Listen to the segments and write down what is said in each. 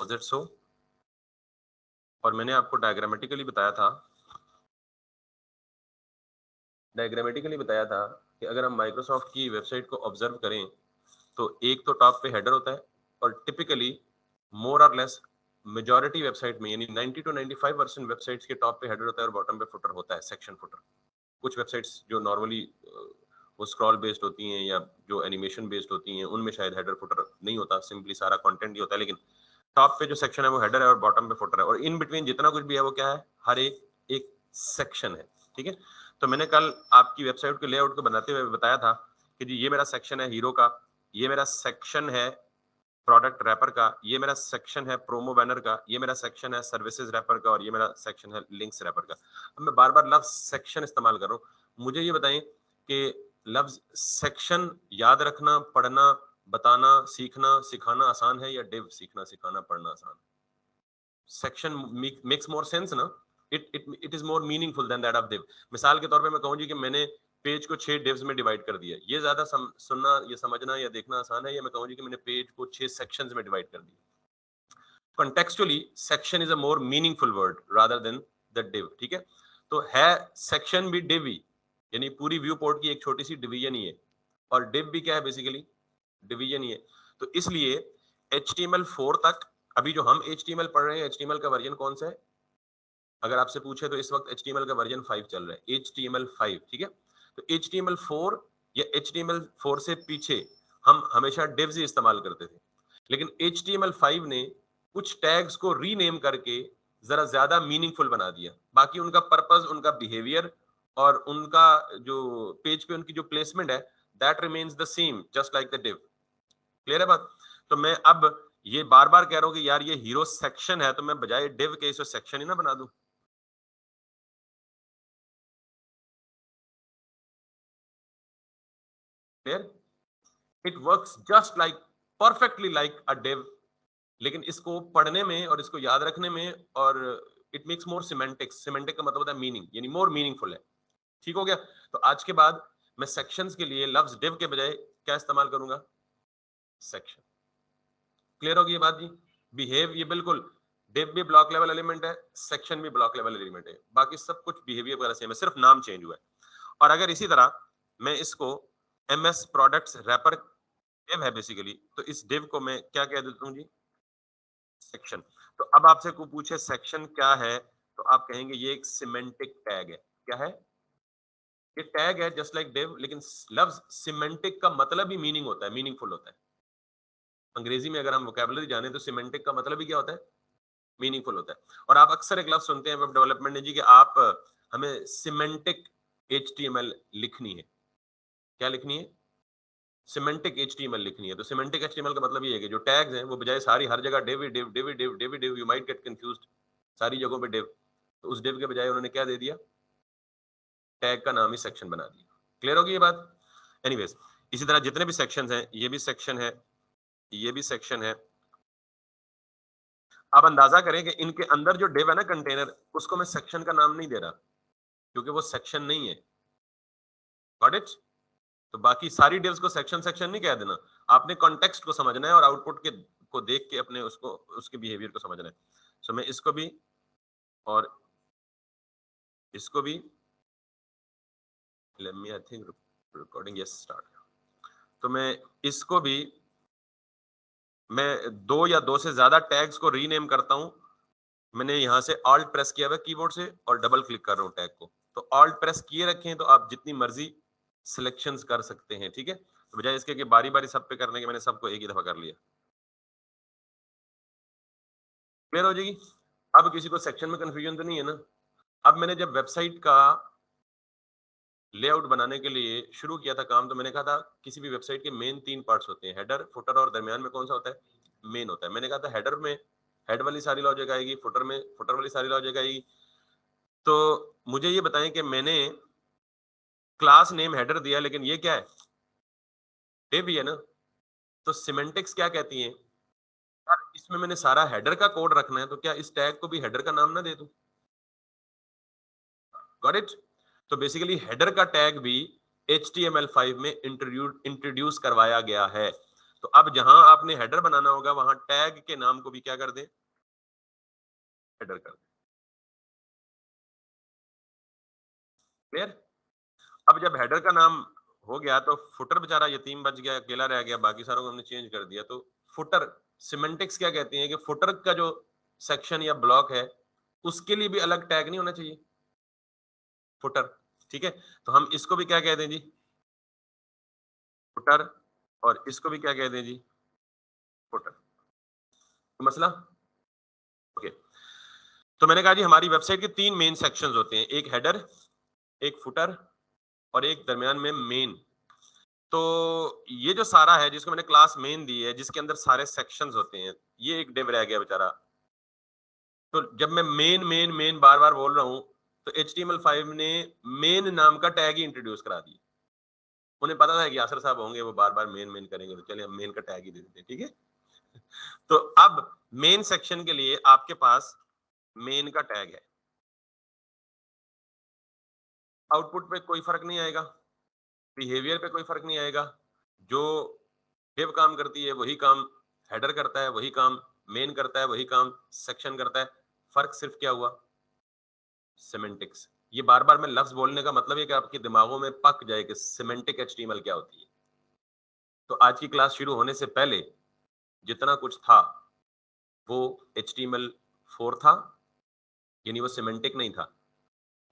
Was it so? और मैंने आपको डायग्रामेटिकली बताया था कि अगर हम माइक्रोसॉफ्ट की वेबसाइट को ऑब्जर्व करें तो एक तो टॉप पे हेडर होता है और टिपिकली मोर और लेस मेजॉरिटी वेबसाइट में यानी 90 to 95% वेबसाइट्स के टॉप पे हेडर होता है और बॉटम पे फुटर होता है, सेक्शन फुटर। कुछ वेबसाइट्स जो नॉर्मली वो स्क्रॉल बेस्ड होती हैं या जो एनिमेशन बेस्ड होती हैं उनमें शायद हेडर फुटर नहीं होता, सिंपली सारा कंटेंट ही होता है, लेकिन टॉप पे जो सेक्शन है वो हेडर है और बॉटम पे फुटर है और इन बिटवीन जितना कुछ भी है वो क्या है, हर एक सेक्शन है। ठीक है, तो मैंने कल आपकी वेबसाइट के लेआउट को बनाते हुए बताया था कि जी ये मेरा सेक्शन है हीरो का, ये मेरा सेक्शन है प्रोडक्ट रैपर का, ये मेरा सेक्शन है प्रोमो बैनर का, ये मेरा सेक्शन है सर्विसेज रैपर का और ये मेरा सेक्शन है लिंक्स रैपर का। अब मैं बार बार लफ्ज सेक्शन इस्तेमाल कर रहा हूँ, मुझे ये बताएं कि लफ्ज सेक्शन याद रखना, पढ़ना, बताना, सीखना, सिखाना आसान है या डिव सीखना, सिखाना, पढ़ना आसान? सेक्शन मेक्स मोर सेंस ना, it is more meaningful than that of div. मिसाल के तौर पे मैं कहूँ जी कि मैंने पेज को 6 डिव्स में डिवाइड कर दिया, ये ज्यादा सुनना या समझना या देखना आसान है, या मैं कहूँ जी कि मैंने पेज को 6 सेक्शंस में डिवाइड कर दिया। Contextually section is a more meaningful word rather than the div. ठीक है, तो है सेक्शन भी डिव ही, यानी पूरी व्यू पोर्ट की एक छोटी सी डिवीजन ही है, और डिव भी क्या है, बेसिकली डिवीजन ही है। तो इसलिए HTML4 तक, अभी जो हम HTML पढ़ रहे हैं, HTML का वर्जन कौन सा है? अगर आपसे पूछे तो इस वक्त HTML का वर्जन 5 चल रहा है, HTML5। ठीक है, तो HTML4 या HTML4 से पीछे हम हमेशा divs ही इस्तेमाल करते थे, लेकिन HTML5 ने कुछ टैग्स को रीनेम करके जरा ज्यादा मीनिंगफुल बना दिया। बाकी उनका पर्पस, उनका बिहेवियर और उनका जो पेज पे उनकी जो प्लेसमेंट है, that remains the same just like the div। Clear है बात? तो मैं अब ये बार बार कह रहा हूं कि यार ये हीरो सेक्शन है, तो मैं बजाय div के इसे सेक्शन ही ना बना दूं। Clear? It works just like, perfectly like a div, लेकिन इसको पढ़ने में और इसको याद रखने में, और it makes more semantics, semantic का मतलब होता है मीनिंग, यानी मोर मीनिंगफुल है। ठीक हो गया? तो आज के बाद मैं सेक्शंस के लिए लफ्ज div के बजाय क्या इस्तेमाल करूंगा? सेक्शन। क्लियर होगी ये बात जी? बिहेव, ये बिल्कुल div भी ब्लॉक लेवल एलिमेंट है, सेक्शन भी ब्लॉक लेवल एलिमेंट है, बाकी सब कुछ बिहेवियर वगैरह सेम है, सिर्फ नाम चेंज हुआ है। और अगर इसी तरह मैं इसको MS प्रोडक्ट्स रैपर div है बेसिकली, तो इस div को मैं क्या कह देता हूँ जी? सेक्शन। तो अब आपसे को पूछे सेक्शन क्या है, तो आप कहेंगे ये एक सिमेंटिक टैग है। क्या है? ये टैग है जस्ट लाइक div, लेकिन लफ्ज सिमेंटिक का मतलब ही मीनिंग होता है, मीनिंगफुल होता है। अंग्रेजी में अगर हम वोकैबुलरी जाने तो सिमेंटिक का मतलब ही क्या होता है? मीनिंगफुल होता है। और आप अक्सर एक लफ्ज सुनते हैं वेब डेवलपमेंट में जी कि आप हमें सिमेंटिक HTML लिखनी है। क्या लिखनी है? सिमेंटिक HTML लिखनी है। तो सिमेंटिक HTML का मतलब ये है कि जो टैग्स हैं वो बजाय सारी हर जगह div you might get confused, सारी जगहों पे div, तो उस div के बजाय उन्होंने क्या दे दिया? टैग का नाम ही सेक्शन बना दिया। क्लियर होगी ये बात? एनीवेज, इसी तरह जितने भी सेक्शंस हैं, ये भी सेक्शन है, ये भी सेक्शन है। आप अंदाजा करें कि इनके अंदर जो div है ना, कंटेनर, उसको मैं सेक्शन का नाम नहीं दे रहा क्योंकि वो सेक्शन नहीं है। Got it? तो बाकी सारी divs को सेक्शन सेक्शन नहीं कह देना, आपने कॉन्टेक्स्ट को समझना है और आउटपुट के को देख के अपने उसको, उसके बिहेवियर को समझना है। सो मैं इसको भी और इसको भी, let me, I think recording, yes start. तो मैं इसको भी, मैं दो या दो से ज्यादा टैग्स को रीनेम करता हूं। मैंने यहां से ऑल्ट प्रेस किया हुआ कीबोर्ड से और डबल क्लिक कर रहा हूं टैग को, तो ऑल्ट प्रेस किए रखें तो आप जितनी मर्जी सिलेक्शंस कर सकते हैं। ठीक है, तो बजाय इसके कि बारी बारी सब पे करने के, मैंने सबको एक ही दफा कर लिया। क्लियर हो जाएगी? अब किसी को सेक्शन में कंफ्यूजन तो नहीं है ना? अब मैंने जब वेबसाइट का लेआउट बनाने के लिए शुरू किया था काम, तो मैंने कहा था किसी भी वेबसाइट के मेन 3 पार्ट्स होते हैं, हेडर, फुटर और दरमियान में कौन सा होता है? मेन होता है। मैंने कहा था हेडर में हेड वाली सारी लॉजिक आएगी, फुटर में फुटर वाली सारी लॉजिक आएगी। तो मुझे ये बताएं कि मैंने क्लास नेम हेडर दिया, लेकिन ये क्या है? div ही है ना? तो सिमेंटिक्स क्या कहती है? यार इसमें मैंने सारा हेडर का कोड रखना है, तो क्या इस टैग को भी हेडर का नाम ना दे दूं? Got it? तो बेसिकली हेडर का टैग भी HTML5 में इंट्रोड्यूस करवाया गया है। तो अब जहां आपने हेडर बनाना होगा वहां टैग के नाम को भी क्या कर दें, हेडर कर दें। क्लियर? अब जब हेडर का नाम हो गया तो फुटर बेचारा यतीम बच गया, अकेला रह गया, बाकी सारों को हमने चेंज कर दिया। तो फुटर सिमेंटिक्स क्या कहती हैं कि फुटर का जो सेक्शन या ब्लॉक है उसके लिए भी अलग टैग नहीं होना चाहिए, फुटर। ठीक है, तो हम इसको भी क्या कह दें जी, फुटर, और इसको भी क्या कह दें जी, फुटर। मसला ओके। तो मैंने कहा जी हमारी वेबसाइट के 3 मेन सेक्शंस होते हैं, एक हेडर, एक फुटर और एक दरमियान में मेन। तो ये जो सारा है जिसको मैंने क्लास मेन दी है, जिसके अंदर सारे सेक्शंस होते हैं, ये एक डिव रह गया बेचारा। तो जब मैं मेन मेन मेन बार बार बोल रहा हूं तो HTML5 ने मेन नाम का टैग ही इंट्रोड्यूस करा दिया। उन्हें पता था कि यासर साहब होंगे वो बार बार मेन मेन करेंगे, तो चलिए हम मेन का टैग ही दे देते हैं। ठीक है, तो अब मेन सेक्शन के लिए आपके पास मेन का टैग है। आउटपुट पे कोई फर्क नहीं आएगा, बिहेवियर पे कोई फर्क नहीं आएगा, जो डिव काम करती है वही काम हेडर करता है, वही काम मेन करता है, वही काम सेक्शन करता है। फर्क सिर्फ क्या हुआ, सिमेंटिक्स। ये बार बार मैं लफ्ज बोलने का मतलब है कि आपके दिमागों में पक जाए कि सिमेंटिक HTML क्या होती है। तो आज की क्लास शुरू होने से पहले जितना कुछ था वो HTML4 था, यानी वो सिमेंटिक नहीं था।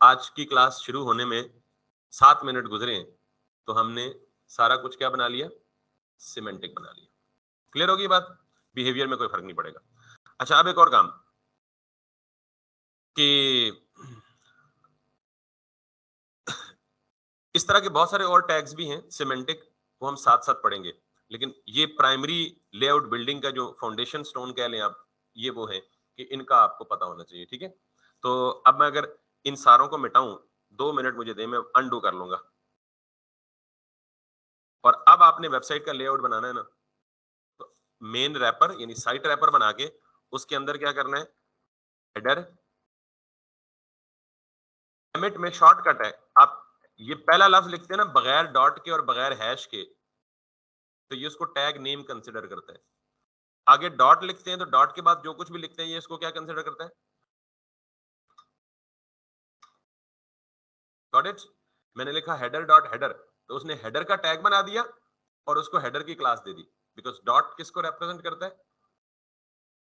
आज की क्लास शुरू होने में 7 मिनट गुजरे तो हमने सारा कुछ क्या बना लिया, सिमेंटिक बना लिया। क्लियर होगी बात? बिहेवियर में कोई फर्क नहीं पड़ेगा। अच्छा, अब एक और काम कि इस तरह के बहुत सारे और टैग्स भी हैं सिमेंटिक, वो हम साथ साथ पढ़ेंगे। लेकिन ये प्राइमरी लेआउट बिल्डिंग का जो फाउंडेशन स्टोन कह लें आप, ये वो है कि इनका आपको पता होना चाहिए। ठीक है, तो अब मैं अगर इन सारों को मिटाऊं, 2 मिनट मुझे दे, मैं अनडू कर लूंगा। और अब आपने वेबसाइट का लेआउट बनाना है ना, तो मेन रैपर यानी साइट रैपर बना के उसके अंदर क्या करना है, हेडर, एमिट में शॉर्टकट है। आप ये पहला लफ्ज लिखते हैं ना बगैर डॉट के और बगैर हैश के, तो ये उसको टैग नेम कंसिडर करता है। आगे डॉट लिखते हैं तो डॉट के बाद जो कुछ भी लिखते हैं ये इसको क्या कंसिडर करता है, गॉट इट? मैंने लिखा हेडर डॉट हेडर, तो उसने हेडर का टैग बना दिया और उसको हेडर की class they the, because dot किसको रिप्रेजेंट करता है,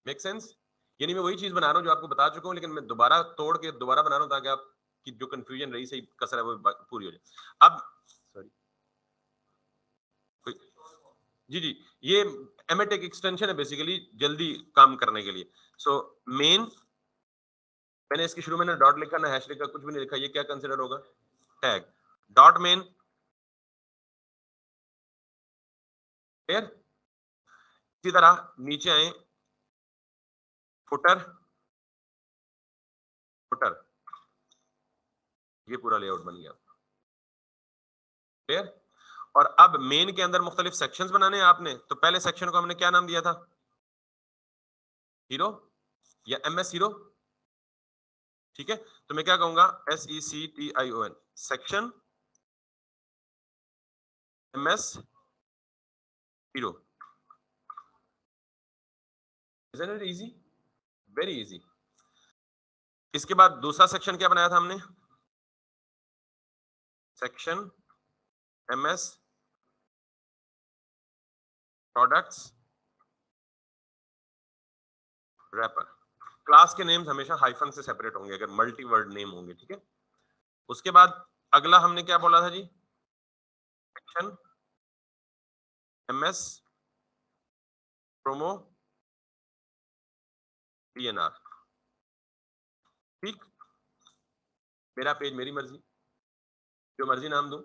मेक सेंस? यानी मैं वही चीज बना रहा हूं जो आपको बता चुका हूं, लेकिन मैं दोबारा तोड़ के दोबारा बना रहा हूं ताकि आपकी जो कंफ्यूजन रही सही कसर है वो पूरी हो जाए। अब सॉरी, जी जी, ये एमिट एक एक्सटेंशन है बेसिकली जल्दी काम करने के लिए। सो मेन, मैंने इसके शुरू में ना डॉट लिखा ना हैश लिखा, कुछ भी नहीं लिखा, ये क्या कंसिडर होगा, टैग। Dot main, clear? इसी तरह नीचे आए, फुटर, फुटर, ये पूरा लेआउट बन गया, क्लियर? और अब मेन के अंदर मुख्तलिफ सेक्शंस बनाने हैं आपने, तो पहले सेक्शन को हमने क्या नाम दिया था, हीरो या MS हीरो। ठीक है, तो मैं क्या कहूंगा, SECTION, section MS hero. Isn't it easy, very easy. इसके बाद दूसरा सेक्शन क्या बनाया था हमने, section MS products wrapper. Class के नेम्स हमेशा हाइफन से सेपरेट होंगे अगर मल्टी वर्ड नेम होंगे। ठीक है, उसके बाद अगला हमने क्या बोला था जी, सेक्शन MS प्रोमो PNR। ठीक, मेरा पेज मेरी मर्जी, जो मर्जी नाम दूं,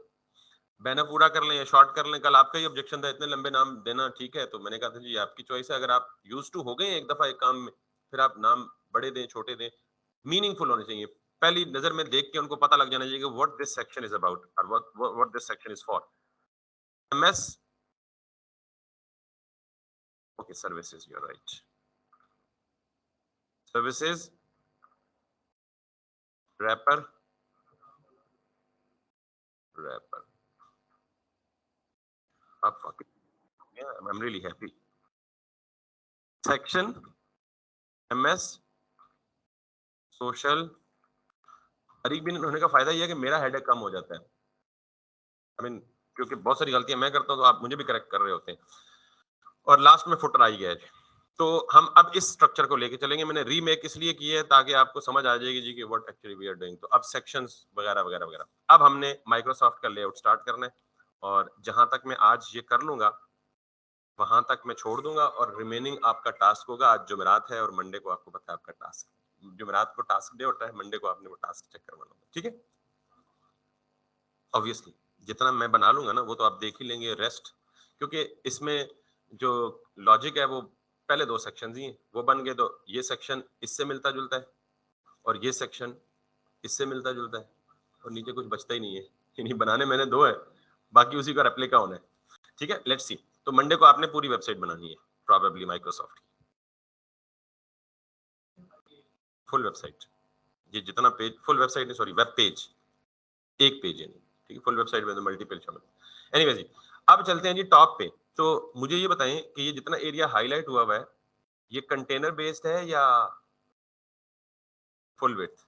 बैनर पूरा कर लें या शॉर्ट कर लें। कल आपका ही ऑब्जेक्शन था इतने लंबे नाम देना, ठीक है, तो मैंने कहा था जी आपकी चॉइस है, अगर आप यूज टू हो गए एक दफा एक काम में, फिर आप नाम बड़े दें छोटे दें, मीनिंगफुल होने चाहिए। पहली नजर में देख के उनको पता लग जाना चाहिए कि what this section is about और what this section is for. MS, okay, services, you are right, services wrapper, wrapper. आप I am really happy. Section MS social अरीबिन होने का फायदा यह है कि मेरा हेडेक कम हो जाता है। आई मीन क्योंकि बहुत सारी गलतियां मैं करता हूं तो आप मुझे भी करेक्ट कर रहे होते हैं। और लास्ट में फुटर आई गया है। तो हम अब इस स्ट्रक्चर को लेके चलेंगे। मैंने रीमेक इसलिए की है ताकि आपको समझ आ जाएगी जी कि what actually we are doing. तो अब सेक्शंस वगैरह वगैरह वगैरह अब हमने माइक्रोसॉफ्ट का लेआउट स्टार्ट करना है और जहां तक मैं आज ये कर लूंगा वहां तक मैं छोड़ दूंगा और रिमेनिंग आपका टास्क होगा। आज जुमेरात है और मंडे को आपको पता है आपका टास्क, जुमेरात को टास्क डे होता है, मंडे को आपने वो टास्क चेक करवाना होगा। ठीक है, ऑब्वियसली जितना मैं बना लूंगा ना वो तो आप देख ही लेंगे रेस्ट, क्योंकि इसमें जो लॉजिक है वो पहले दो सेक्शन ही हैं, वो बन गए तो ये सेक्शन इससे मिलता जुलता है और ये सेक्शन इससे मिलता जुलता है और नीचे कुछ बचता ही नहीं है। यानी बनाने मैंने दो है, बाकी उसी का रेप्लिका होना है। ठीक है, लेट्स सी। तो मंडे को आपने पूरी वेबसाइट बनानी है, प्रोबेबली माइक्रोसॉफ्ट की फुल वेबसाइट। ये जितना पेज, फुल वेबसाइट नहीं सॉरी वेब पेज, एक पेज है नहीं। ठीक है, फुल वेबसाइट में तो मल्टीपल शामिल। एनीवे जी, अब चलते हैं जी टॉप पे। तो मुझे ये बताएं कि ये जितना एरिया हाईलाइट हुआ हुआ है ये कंटेनर बेस्ड है या फुल विड्थ?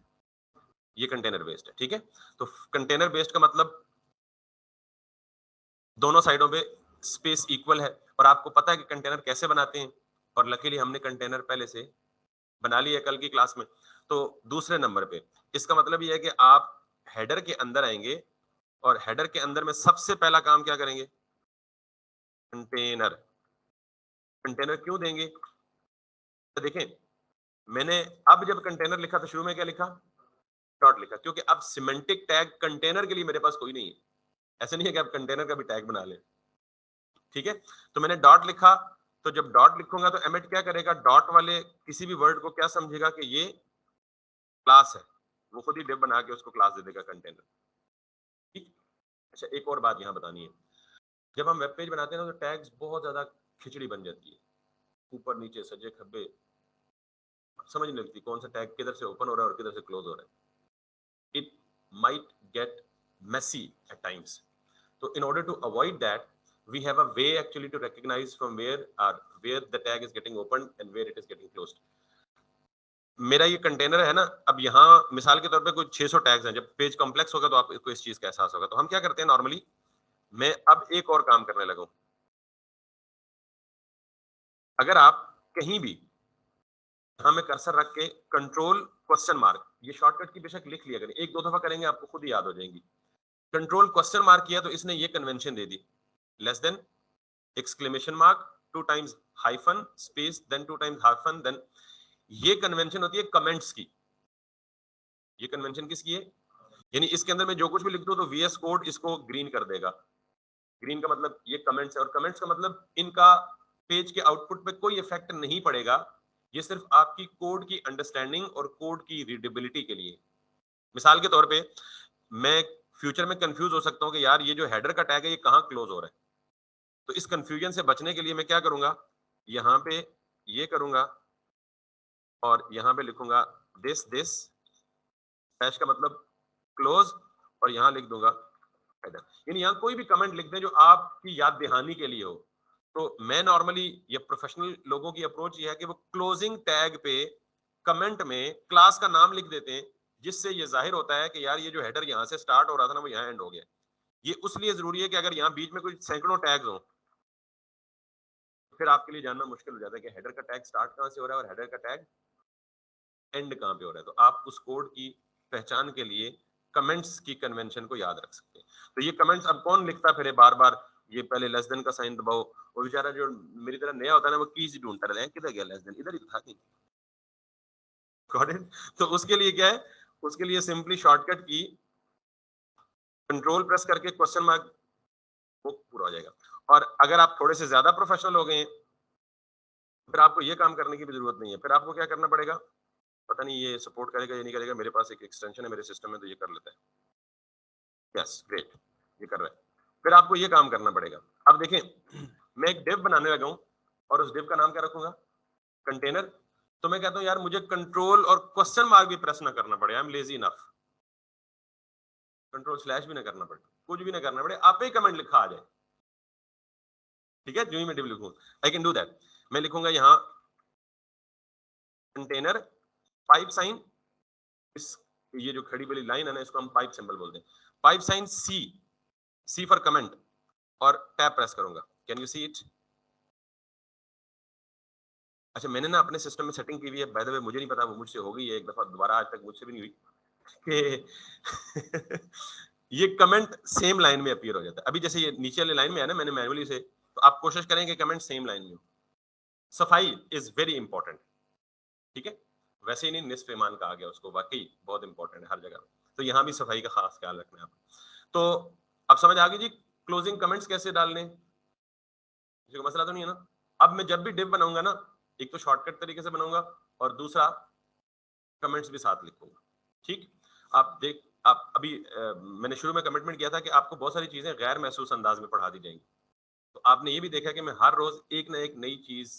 ये कंटेनर बेस्ड है। ठीक है, तो कंटेनर बेस्ड का मतलब दोनों साइडों पे स्पेस इक्वल है और आपको पता है कि कंटेनर कैसे बनाते हैं और लकीली हमने कंटेनर पहले से बना लिया कल की क्लास में। तो दूसरे नंबर पे इसका मतलब ये है कि आप हेडर के अंदर आएंगे और हेडर के अंदर में सबसे पहला काम क्या करेंगे? कंटेनर। कंटेनर क्यों देंगे? तो देखें, मैंने अब जब कंटेनर लिखा तो शुरू में क्या लिखा? डॉट लिखा, क्योंकि अब सिमेंटिक टैग कंटेनर के लिए मेरे पास कोई नहीं है। ऐसा नहीं है कि आप कंटेनर का भी टैग बना लें। ठीक है, तो मैंने डॉट लिखा, तो जब डॉट लिखूंगा तो एमिट क्या करेगा? डॉट वाले किसी भी वर्ड को क्या समझेगा कि ये क्लास है, वो खुद ही डिव बना के उसको क्लास दे देगा कंटेनर। ठीक। अच्छा, एक और बात यहाँ बतानी है। जब हम वेब पेज बनाते हैं ना तो टैग्स बहुत ज्यादा खिचड़ी बन जाती है, ऊपर नीचे सजे खब्बे, समझ नहीं लगती कौन सा टैग किधर से ओपन हो रहा है और किधर से क्लोज हो रहा है। It might get messy at times. So in order to avoid that, we have a way actually to recognize from where the tag is getting opened and where it is getting closed. मेरा ये container है ना, अब यहाँ मिसाल के तौर पे कुछ 600 टैग्स हैं। जब पेज कॉम्प्लेक्स होगा तो आपको इस चीज का एहसास होगा। तो हम क्या करते हैं नॉर्मली, मैं अब एक और काम करने लगा हूं। अगर आप कहीं भी यहाँ में कर्सर रख के कंट्रोल क्वेश्चन मार्क, ये शॉर्टकट की बेशक लिख लिया करें, एक दो दफा करेंगे आपको खुद ही याद हो जाएंगी। कंट्रोल क्वेश्चन मार्क किया तो इसने ये कन्वेंशन दे दी, less than exclamation mark 2 times hyphen space then 2 times hyphen then. ये कन्वेंशन होती है कमेंट्स की। ये कन्वेंशन किसकी है? यानी इसके अंदर मैं जो कुछ भी लिख दूं तो वीएस कोड इसको ग्रीन कर देगा। ग्रीन का मतलब ये कमेंट्स है और कमेंट्स का मतलब इनका पेज के आउटपुट पे कोई इफेक्ट नहीं पड़ेगा। ये सिर्फ आपकी कोड की अंडरस्टैंडिंग और कोड की रीडेबिलिटी के लिए। मिसाल के तौर पे मैं फ्यूचर में कंफ्यूज हो सकता हूं कि यार ये जो हेडर का टैग है ये कहां क्लोज हो रहा है। तो इस कंफ्यूजन से बचने के लिए मैं क्या करूंगा, यहां पे ये करूंगा और यहां पे लिखूंगा दिस हैश का मतलब क्लोज और यहां लिख दूंगा हेडर। यानी यहां कोई भी कमेंट लिख दें जो आपकी याद दहानी के लिए हो। तो मैं नॉर्मली ये प्रोफेशनल लोगों की अप्रोच ये है कि वो क्लोजिंग टैग पे कमेंट में क्लास का नाम लिख देते हैं, जिससे ये जाहिर होता है कि यार ये जो हेडर यहाँ से स्टार्ट हो रहा था ना वो यहाँ एंड हो गया। ये उसलिए जरूरी है कि अगर यहाँ बीच में कोई सैकड़ों टैग्स हो तो फिर आपके लिए जानना मुश्किल हो जाता है कि हेडर का टैग स्टार्ट कहाँ से हो रहा है और हेडर का टैग एंड कहाँ पे हो रहा है। तो आप उस कोड की पहचान के लिए कमेंट्स की कन्वेंशन को याद रख सकते हैं। तो ये कमेंट्स अब कौन लिखता फिर बार बार, ये पहले लेस देन का साइन दबाओ, वो बेचारा जो मेरी तरह नया होता है ना वो कीज ढूंढता रहता है, किधर गया लेस देन, इधर ही था नहीं। तो उसके लिए क्या है, उसके लिए सिंपली शॉर्टकट की कंट्रोल प्रेस करके क्वेश्चन मार्क वो पूरा हो जाएगा। और अगर आप थोड़े से ज्यादा प्रोफेशनल हो गए फिर आपको ये काम करने की भी जरूरत नहीं है। फिर आपको क्या करना पड़ेगा, पता नहीं ये सपोर्ट करेगा या नहीं करेगा, मेरे पास एक एक्सटेंशन है मेरे सिस्टम में तो ये कर लेता है। यस ग्रेट, ये कर रहा है। फिर आपको ये काम करना पड़ेगा। अब देखें, मैं एक डिव बनाने लगा हूं और उस डिव का नाम क्या रखूंगा? कंटेनर। तो मैं कहता हूं यार मुझे कंट्रोल और क्वेश्चन मार्क भी प्रेस ना करना पड़े, I am lazy enough. Control slash भी ना करना पड़े, कुछ भी ना करना पड़े, आप ही कमेंट लिखा आ जाए। ठीक है, जो ही मैं div लिखूं, आई कैन डू दैट। मैं लिखूंगा यहाँ कंटेनर पाइप साइन, इस ये जो खड़ी बड़ी लाइन है ना, इसको हम पाइप सिंबल बोलते हैं, pipe sign C, C for comment, और टैब प्रेस करूंगा। Can you see it? अच्छा, मैंने ना अपने सिस्टम में सेटिंग की हुई है, बाय द वे मुझे नहीं पता, वो मुझसे हो गई है एक दफा, दोबारा आज तक मुझसे भी नहीं हुई कि ये कमेंट सेम लाइन में अपीयर हो जाता है। अभी जैसे ये नीचे वाली लाइन में है ना, मैंने मैनुअली से, तो आप कोशिश करें कि कमेंट सेम लाइन में हो। सफाई इज वेरी इंपॉर्टेंट, ठीक है, वैसे ही नहीं निस्फ ईमान कहा गया उसको, वाकई बहुत इंपॉर्टेंट है हर जगह। तो यहाँ भी सफाई का खास ख्याल रखना है आप। तो अब समझ आ गई जी क्लोजिंग कमेंट्स कैसे डालने, किसी को मसला तो नहीं है ना? अब मैं जब भी डिव बनाऊंगा ना, एक तो शॉर्टकट तरीके से बनाऊंगा, और दूसरा कमेंट्स भी साथ लिखूंगा। ठीक, आप देख, आप अभी मैंने शुरू में कमिटमेंट किया था कि आपको बहुत सारी चीजें गैर महसूस अंदाज में पढ़ा दी जाएंगी, तो आपने ये भी देखा कि मैं हर रोज एक ना एक नई चीज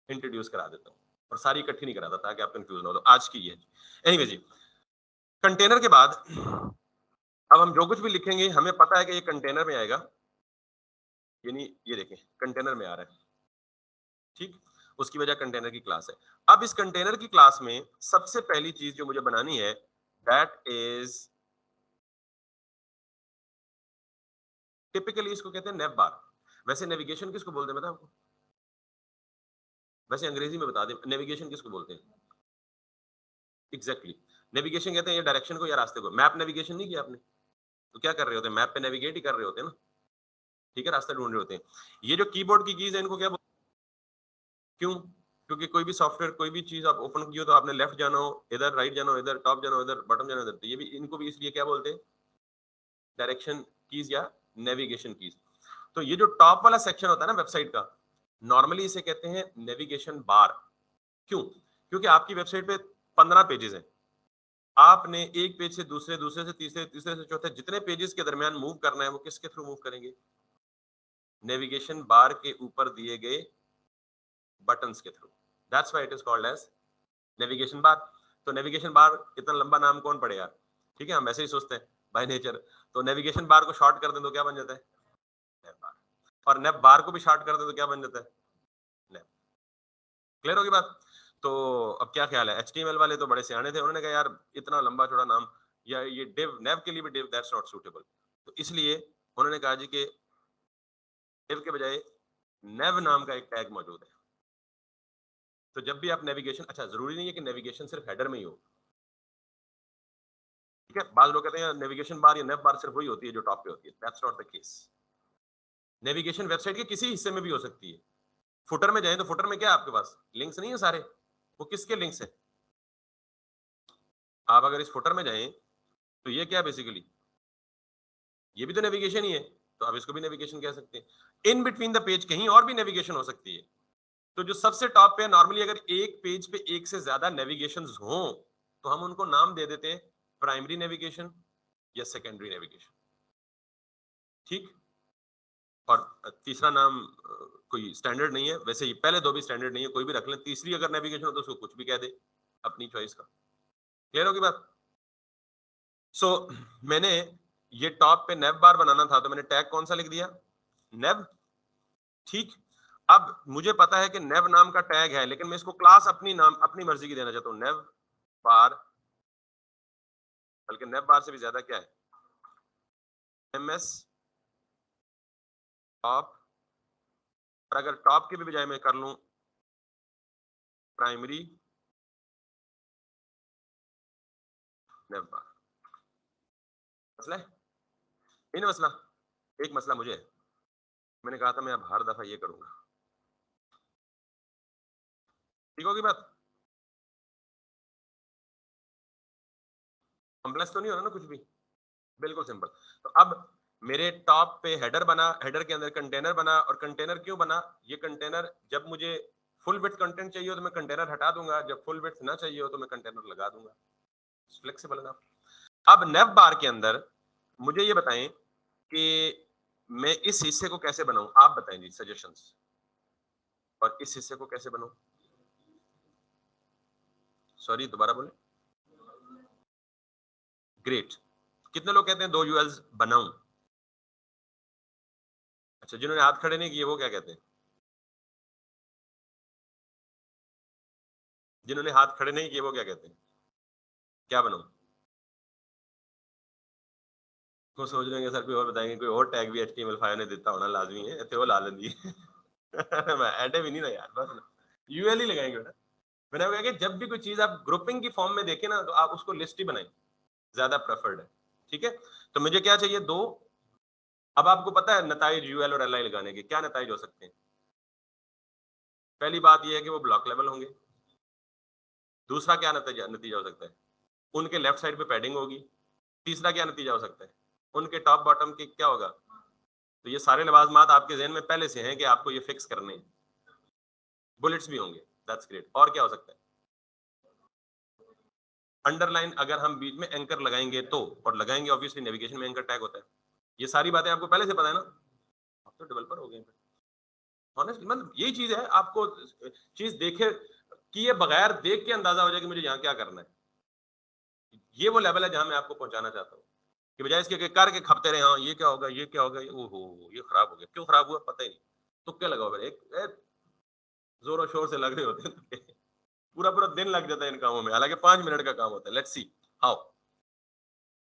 इंट्रोड्यूस करा देता हूँ, और सारी इकट्ठी नहीं कराता ताकि आप कंफ्यूज ना हो। तो आज की ये एनीवे जी, कंटेनर के बाद अब हम जो कुछ भी लिखेंगे हमें पता है कि ये कंटेनर में आएगा, यानी ये देखें कंटेनर में आ रहा है, ठीक, उसकी वजह कंटेनर की क्लास है। अब इस कंटेनर की क्लास में सबसे पहली चीज जो मुझे बनानी है, दैट इज टिपिकली इसको कहते हैं नेव बार। वैसे नेविगेशन किसको बोलते हैं बता आपको? वैसे अंग्रेजी में बता दें, नेविगेशन किसको बोलते हैं? एग्जैक्टली, नेविगेशन कहते हैं ये डायरेक्शन को या रास्ते को। मैप नेविगेशन नहीं किया आपने, तो क्या कर रहे होते हैं? मैप पे नेविगेट ही कर रहे होते हैं ना, ठीक है, रास्ते ढूंढ रहे होते हैं। ये जो कीबोर्ड की कीज है इनको क्या बोलते हैं? क्यों? क्योंकि कोई भी सॉफ्टवेयर, कोई भी चीज आप ओपन की हो तो आपने लेफ्ट जाना हो इधर, राइट जाना हो इधर, टॉप जाना हो इधर, बॉटम जाना हो इधर, तो ये भी, इनको भी इसलिए क्या बोलते हैं? डायरेक्शन कीज या नेविगेशन कीज। तो ये जो टॉप वाला सेक्शन होता है ना वेबसाइट का, नॉर्मली इसे कहते हैं नेविगेशन बार। क्यों? क्योंकि आपकी वेबसाइट पे 15 पेजेस हैं, आपने एक पेज से दूसरे, दूसरे से तीसरे, तीसरे से चौथे, जितने पेजेस के दरमियान मूव करना है वो किसके थ्रू मूव करेंगे? नेविगेशन बार के ऊपर दिए गए बटन्स के through. That's why it is called as navigation bar. तो नेविगेशन बार इतना लंबा नाम कौन पड़ेगा? ठीक है, हम वैसे ही सोचते हैं बाय नेचर। तो नेविगेशन बार को शॉर्ट कर दें तो क्या बन जाता है? नेव बार। और नेव बार को भी शॉर्ट कर दें तो क्या बन जाता है? नेव। क्लियर होगी बात? तो अब क्या ख्याल है, एचटीएमएल वाले तो बड़े सियाने थे, उन्होंने कहा यार इतना लंबा चौड़ा नाम, या ये डिव, नेव के लिए भी डिव दैट्स नॉट सूटेबल, तो इसलिए उन्होंने कहा जी कि डिव के बजाय नेव नाम का एक टैग मौजूद है। तो जब भी आप नेविगेशन, अच्छा जरूरी नहीं है कि नेविगेशन सिर्फ हेडर में ही हो, ठीक है, बाद लोग कहते हैं नेविगेशन बार या नेव बार सिर्फ वही होती है जो टॉप पे होती है, that's not the case. Navigation website के किसी हिस्से में भी हो सकती है। फुटर में जाए तो फुटर में क्या है आपके पास? लिंक्स नहीं है सारे, वो किसके लिंक्स है? आप अगर इस फुटर में जाएं तो ये क्या बेसिकली, ये भी तो नेविगेशन ही है, तो आप इसको भी नेविगेशन कह सकते हैं। इन बिटवीन द पेज कहीं और भी नेविगेशन हो सकती है। तो जो सबसे टॉप पे नॉर्मली अगर एक पेज पे एक से ज्यादा नेविगेशन हो तो हम उनको नाम दे देते हैं प्राइमरी नेविगेशन या सेकेंडरी नेविगेशन, ठीक। और तीसरा नाम कोई स्टैंडर्ड नहीं है, वैसे ही पहले दो भी स्टैंडर्ड नहीं है, कोई भी रख लें। तीसरी अगर नेविगेशन हो तो उसको कुछ भी कह दे, अपनी चॉइस का। क्लियर होगी बात? सो मैंने ये टॉप पे नेव बार बनाना था तो मैंने टैग कौन सा लिख दिया? नेव, ठीक। अब मुझे पता है कि नेव नाम का टैग है, लेकिन मैं इसको क्लास अपनी नाम, अपनी मर्जी की देना चाहता हूं, नेव बार, बल्कि नेव बार से भी ज्यादा क्या है, एमएस टॉप। और अगर टॉप के भी बजाय मैं कर लूं प्राइमरी नेव बार, मसला है? नहीं ना मसला? एक मसला मुझे है, मैंने कहा था मैं अब हर दफा ये करूंगा, ठीक होगी बात? कॉम्प्लेक्स तो नहीं हो रहा ना कुछ भी, बिल्कुल सिंपल। तो अब मेरे टॉप पे हेडर बना, हेडर के अंदर कंटेनर बना, और कंटेनर क्यों बना? ये कंटेनर जब मुझे फुल विड्थ कंटेंट चाहिए हो तो मैं कंटेनर हटा दूंगा, जब फुल विड्थ ना चाहिए हो तो मैं कंटेनर लगा दूंगा, फ्लेक्सिबल है ना। अब नेव बार के अंदर मुझे ये बताएं कि मैं इस हिस्से को कैसे बनाऊं, आप बताएं जी सजेशंस। और इस हिस्से को कैसे बनाऊं? सॉरी दोबारा बोले। ग्रेट। कितने लोग कहते हैं दो यूएल्स बनाऊं? अच्छा, जिन्होंने हाथ खड़े नहीं किए वो क्या कहते हैं? जिन्होंने हाथ खड़े नहीं किए वो क्या कहते हैं? क्या बनाऊं? वो सोच रहे हैं सर कोई और बताएंगे, कोई और टैग भी HTML5 ने देता होना लाजमी है, इतने वो ला लेंगी। मैं ऐडे भी नहीं ना यार, बस यूएल ही लगाएंगे बेटा। मैंने कहा कि जब भी कोई चीज आप ग्रुपिंग की फॉर्म में देखें ना, तो आप उसको लिस्ट ही बनाएं, ज्यादा प्रेफर्ड है। ठीक है, तो मुझे क्या चाहिए? दो। अब आपको पता है नताइज यूएल और एलआई लगाने के क्या नताइज हो सकते हैं? पहली बात यह है कि वो ब्लॉक लेवल होंगे। दूसरा क्या नतीजा नतीजा हो सकता है? उनके लेफ्ट साइड पे पैडिंग होगी। तीसरा क्या नतीजा हो सकता है? उनके टॉप बॉटम के क्या होगा? तो ये सारे लवाजमात आपके जहन में पहले से हैं कि आपको ये फिक्स करने हैं। बुलेट्स भी होंगे, दैट्स ग्रेट। और क्या हो सकता है? अंडरलाइन अगर हम बीच में एंकर लगाएंगे तो, और लगाएंगे ऑब्वियसली, नेविगेशन में एंकर टैग होता है। ये सारी बातें आपको पहले से पता है ना? आप तो डेवलपर हो गए। ऑनेस्टली मतलब यही चीज है, आपको चीज देखे किए बगैर देख के अंदाजा हो जाए कि मुझे यहाँ क्या करना है। ये वो लेवल है जहां मैं आपको पहुंचाना चाहता हूँ, कि बजाय इसके करके खपते रहे, हाँ ये क्या होगा, ये क्या होगा, ओहो ये खराब हो गया, क्यों खराब हुआ पता ही नहीं, तुक्के लगाओ मेरे एक जोरों शोर से लग रहे होते हैं तुक्के। पूरा पूरा दिन लग जाता है इन कामों में, हालांकि 5 मिनट का काम होता है। Let's see how.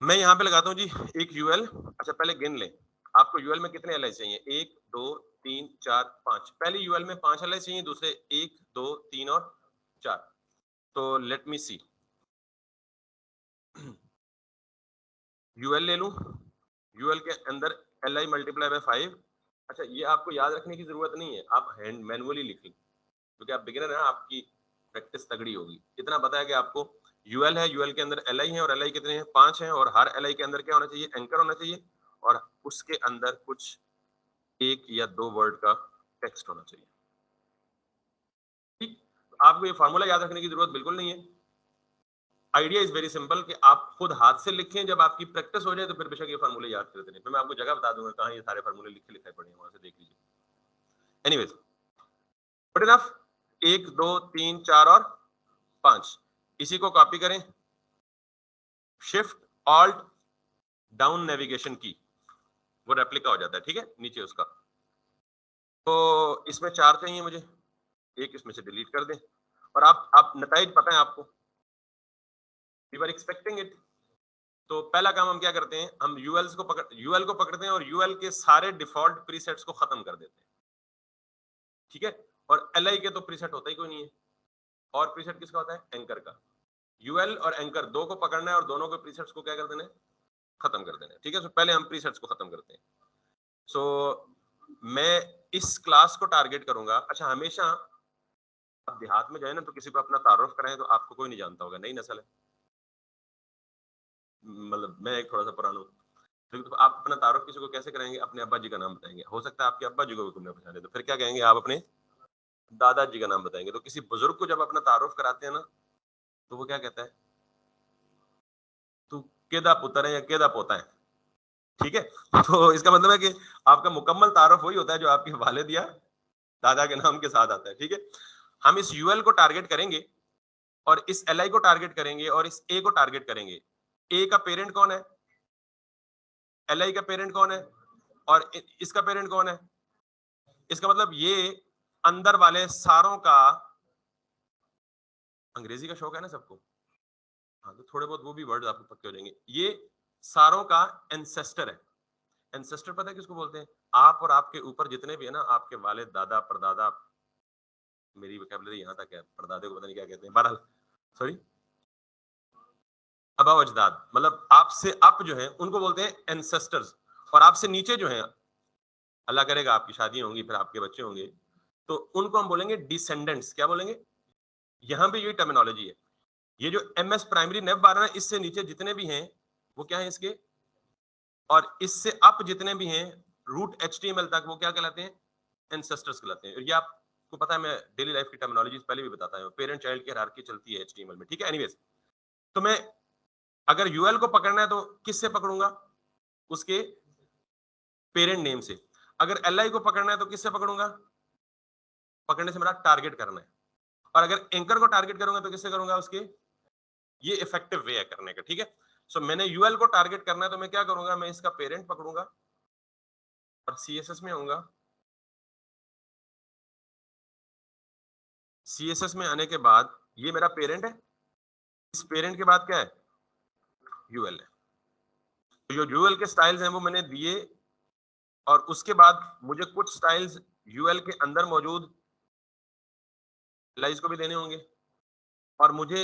मैं यहाँ पे लगाता हूँ जी एक यूएल। अच्छा पहले गिन लें, आपको यूएल में कितने एलआई चाहिए? 1 2 3 4 5। पहली यूएल में 5 एलआई चाहिए, दूसरे 1 2 3 और 4। तो लेट मी सी, यूएल ले लूं, यूएल के अंदर एलआई मल्टीप्लाई बाय 5। अच्छा ये आपको याद रखने की जरूरत नहीं है, आप हैंड मैनुअली लिख लें, क्योंकि आप बिगिनर हैं, आपकी प्रैक्टिस तगड़ी होगी। इतना पता है कि आपको यूएल है, यूएल के अंदर एलआई है, और एलआई कितने हैं? 5 हैं, और हर एलआई के अंदर क्या होना चाहिए? एंकर होना चाहिए, और उसके अंदर कुछ 1 या 2 वर्ड का टेक्स्ट होना चाहिए। ठीक, आपको ये फार्मूला याद रखने की जरूरत बिल्कुल नहीं है। आइडिया इज वेरी सिंपल कि आप खुद हाथ से लिखें, जब आपकी प्रैक्टिस हो जाए तो फिर बेशक ये फार्मूले याद करते रहे। फिर मैं आपको जगह बता दूंगा कहाँ ये सारे फार्मूले लिखे लिखाए पड़े हैं, वहां से देख लीजिए। Anyways, good enough. 1 2 3 4 और 5, इसी को कॉपी करें, शिफ्ट ऑल्ट डाउन नेविगेशन की, वो रेप्लिका हो जाता है। ठीक है, नीचे उसका। तो इसमें 4 चाहिए मुझे, एक इसमें से डिलीट कर दें, और आप नताइज पता है आपको, वी वर एक्सपेक्टिंग इट। तो पहला काम हम क्या करते हैं? हम यूएल को पकड़ते हैं और यूएल के सारे डिफॉल्ट प्रीसेट्स को खत्म कर देते हैं। ठीक है, और एलआई के तो प्रीसेट होता ही कोई नहीं है, और प्रीसेट किसका होता है? एंकर का। यूएल और एंकर दो को पकड़ना है और दोनों के प्रीसेट्स को क्या कर देना है? खत्म कर देना है। ठीक है, तो पहले हम प्रीसेट्स को खत्म करते हैं। सो मैं इस क्लास को टारगेट करूंगा। अच्छा हमेशा आप देहात में जाए ना, तो किसी को अपना तारुफ कराएं तो आपको कोई नहीं जानता होगा, नई नस्ल है, मतलब मैं एक थोड़ा सा पुराना हूँ। तो आप अपना तारुफ किसी को कैसे कराएंगे? अपने अब्बा जी का नाम बताएंगे। हो सकता है आपके अब्बा जी को भी तुमने पहचाने, तो फिर क्या कहेंगे? आप अपने दादाजी का नाम बताएंगे। तो किसी बुजुर्ग को जब अपना तारुफ कराते हैं ना, तो वो क्या कहता है? तू केदा पुत्र है या केदा पोता है? ठीक है, तो इसका मतलब है कि आपका मुकम्मल तारुफ वही होता है जो आपके वालिद या दादा के नाम के साथ आता है। ठीक है, हम इस यूएल को टारगेट करेंगे, और इस एलआई को टारगेट करेंगे, और इस ए को टारगेट करेंगे। ए का पेरेंट कौन है? एलआई का पेरेंट कौन है? और इसका पेरेंट कौन है? इसका मतलब ये अंदर वाले सारों का, अंग्रेजी का शौक है ना सबको, हाँ तो थोड़े बहुत वो भी वर्ड आपको पक्के हो जाएंगे। ये सारों का एंसेस्टर है। एंसेस्टर पता है किसको बोलते हैं? आप और आपके ऊपर जितने भी है ना, आपके वालिद, दादा, परदादा, मेरी वोकैबुलरी यहाँ तक है, परदादे को पता नहीं क्या कहते हैं, बहरहाल सॉरी, अबा अजदाद, मतलब आपसे अप जो है उनको बोलते हैं एंसेस्टर्स। और आपसे नीचे जो है, अल्लाह करेगा आपकी शादी होंगी, फिर आपके बच्चे होंगे, तो उनको हम बोलेंगे डिसेंडेंट्स। क्या बोलेंगे? यहां भी यही टर्मिनोलॉजी है। ये जो एमएस प्राइमरी नेव 12 है, इससे नीचे जितने भी हैं वो क्या है इसके, और इससे अप जितने भी हैं रूट एचटीएमएल तक, वो क्या कहलाते हैं? एंसेस्टर्स कहलाते हैं। और ये आपको पता है, मैं डेली लाइफ की टर्मिनोलॉजी पहले भी बताता हूं, पेरेंट चाइल्ड की हायरार्की चलती है एचटीएमएल में। ठीक है, एनीवेज, तो मैं अगर यूएल को पकड़ना है तो किससे पकड़ूंगा? उसके पेरेंट नेम से। अगर एलआई को पकड़ना है तो किससे पकड़ूंगा? पकड़ने से मेरा टारगेट करना है। और अगर एंकर को टारगेट करूंगा तो किससे करूंगा? उसके, ये इफेक्टिव वे है करने का। ठीक है, सो मैंने यूएल को टारगेट करना है तो मैं क्या करूंगा? मैं इसका पेरेंट पकड़ूंगा, और CSS में आऊंगा। CSS में आने के बाद ये मेरा पेरेंट है, इस पेरेंट के बाद क्या है, UL है। तो जो UL के स्टाइल्स हैं वो मैंने दिए, और उसके बाद मुझे कुछ स्टाइल्स UL के अंदर मौजूद LIs को भी देने होंगे, और मुझे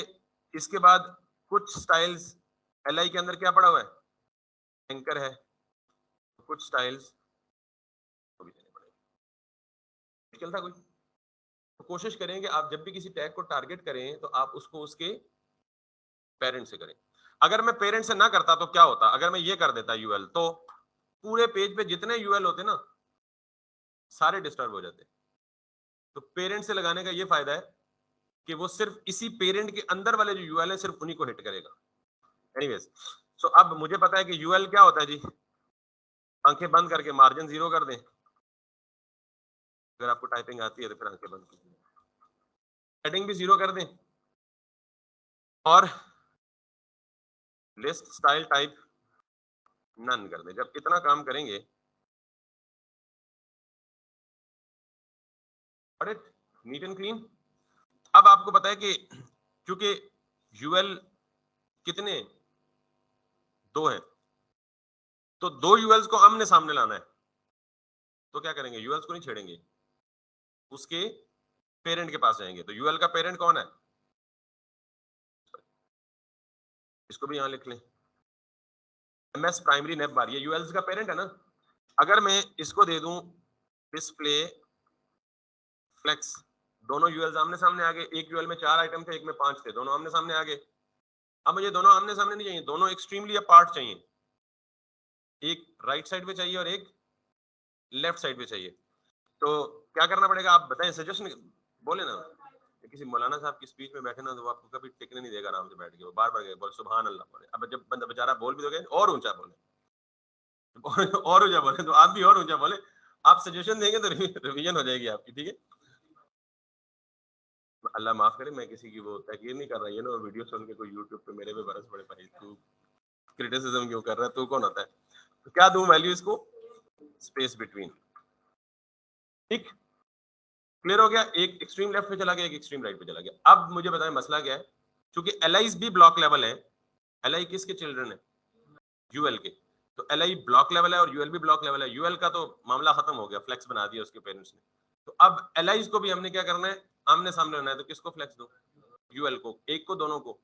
इसके बाद कुछ स्टाइल्स LI के अंदर क्या पड़ा हुआ है, एंकर है, तो कुछ स्टाइल्स को भी देने पड़ेंगे। मुश्किल था कोई? तो कोशिश करें कि आप जब भी किसी टैग को टारगेट करें तो आप उसको उसके पेरेंट से करें। अगर मैं पेरेंट से ना करता तो क्या होता, अगर मैं ये कर देता UL, तो पूरे पेज पे जितने UL होते ना सारे डिस्टर्ब हो जाते। तो पेरेंट से लगाने का ये फायदा है कि वो सिर्फ इसी पेरेंट के अंदर वाले जो UL है सिर्फ उन्हीं को हिट करेगा। एनीवेज, सो अब मुझे पता है कि UL क्या होता है जी, आंखें बंद करके मार्जिन 0 कर दें। अगर आपको टाइपिंग आती है तो फिर आंखें बंद कीजिए, हेडिंग भी 0 कर दें, और लिस्ट स्टाइल टाइप नन कर दें। जब इतना काम करेंगे, अरे नीट एंड क्लीन। अब आपको पता है कि क्योंकि UL कितने, 2 हैं, तो 2 ULs को आमने सामने लाना है, तो क्या करेंगे, ULs को नहीं छेड़ेंगे, उसके पेरेंट के पास जाएंगे। तो UL का पेरेंट कौन है, इसको भी यहां लिख लें, MS प्राइमरी नेप बार, ये ULs का पेरेंट है ना। अगर मैं इसको दे दूं डिस्प्ले फ्लेक्स, दोनों ULs आमने सामने आ गए, एक UL में 4 आइटम थे, एक में 5 थे, दोनों आमने सामने आ गए। अब मुझे दोनों आमने सामने नहीं चाहिए, दोनों एक्सट्रीमली अपार्ट चाहिए, एक राइट साइड पे चाहिए और एक लेफ्ट साइड पे चाहिए। तो क्या करना पड़ेगा, आप बताएं, सजेशन बोले ना। किसी मौलाना साहब की स्पीच में बैठे ना तो आपको कभी टिकने नहीं देगा आराम से बैठ के, वो बार बार बोले सुभान अल्लाह बोले। अब जब बंदा बेचारा बोल भी दोगे और ऊंचा बोले और ऊंचा बोले, तो आप भी और ऊंचा बोले। आप सजेशन देंगे तो रिवीजन हो जाएगी आपकी, ठीक है। अल्लाह माफ करे, मैं किसी की वो तहकीर नहीं कर रहा, ये ना वीडियो सुन के कोई यूट्यूब पे मेरे पे बरस पड़े, भाई तू क्रिटिसिज्म क्यों कर रहा है, तू कौन होता है। तो क्या दूं वैल्यू इसको, स्पेस बिटवीन, ठीक, क्लियर हो गया। एक एक्सट्रीम लेफ्ट पे चला गया, एक एक्सट्रीम राइट पे चला गया। अब मुझे बताएं मसला क्या है, क्योंकि LIs भी ब्लॉक लेवल है। LI किसके चिल्ड्रन है, UL के। तो LI ब्लॉक लेवल है और UL भी ब्लॉक लेवल है। UL का तो मामला खत्म हो गया, फ्लेक्स बना दिया उसके पेरेंट्स ने। तो अब LIs को भी हमने क्या करना है, आमने सामने होना है। तो किसको फ्लेक्स दो, UL को, एक को, दोनों को,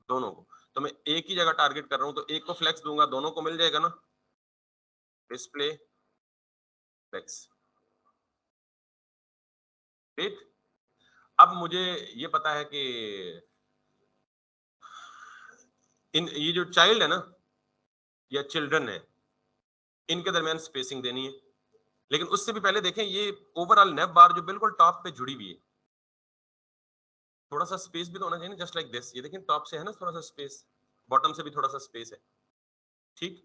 दोनों को। तो मैं एक ही जगह टारगेट कर रहा हूं, तो एक को फ्लेक्स दूंगा, दोनों को मिल जाएगा ना, डिस्प्ले फ्लेक्स, ठीक। अब मुझे ये पता है कि इन ये जो चाइल्ड है ना या चिल्ड्रन है, इनके दरमियान स्पेसिंग देनी है। लेकिन उससे भी पहले देखें, ये ओवरऑल नेप बार जो बिल्कुल टॉप पे जुड़ी हुई है, थोड़ा सा स्पेस भी तो होना चाहिए ना, जस्ट लाइक दिस। ये देखें टॉप से है ना थोड़ा सा स्पेस, बॉटम से भी थोड़ा सा स्पेस है, ठीक।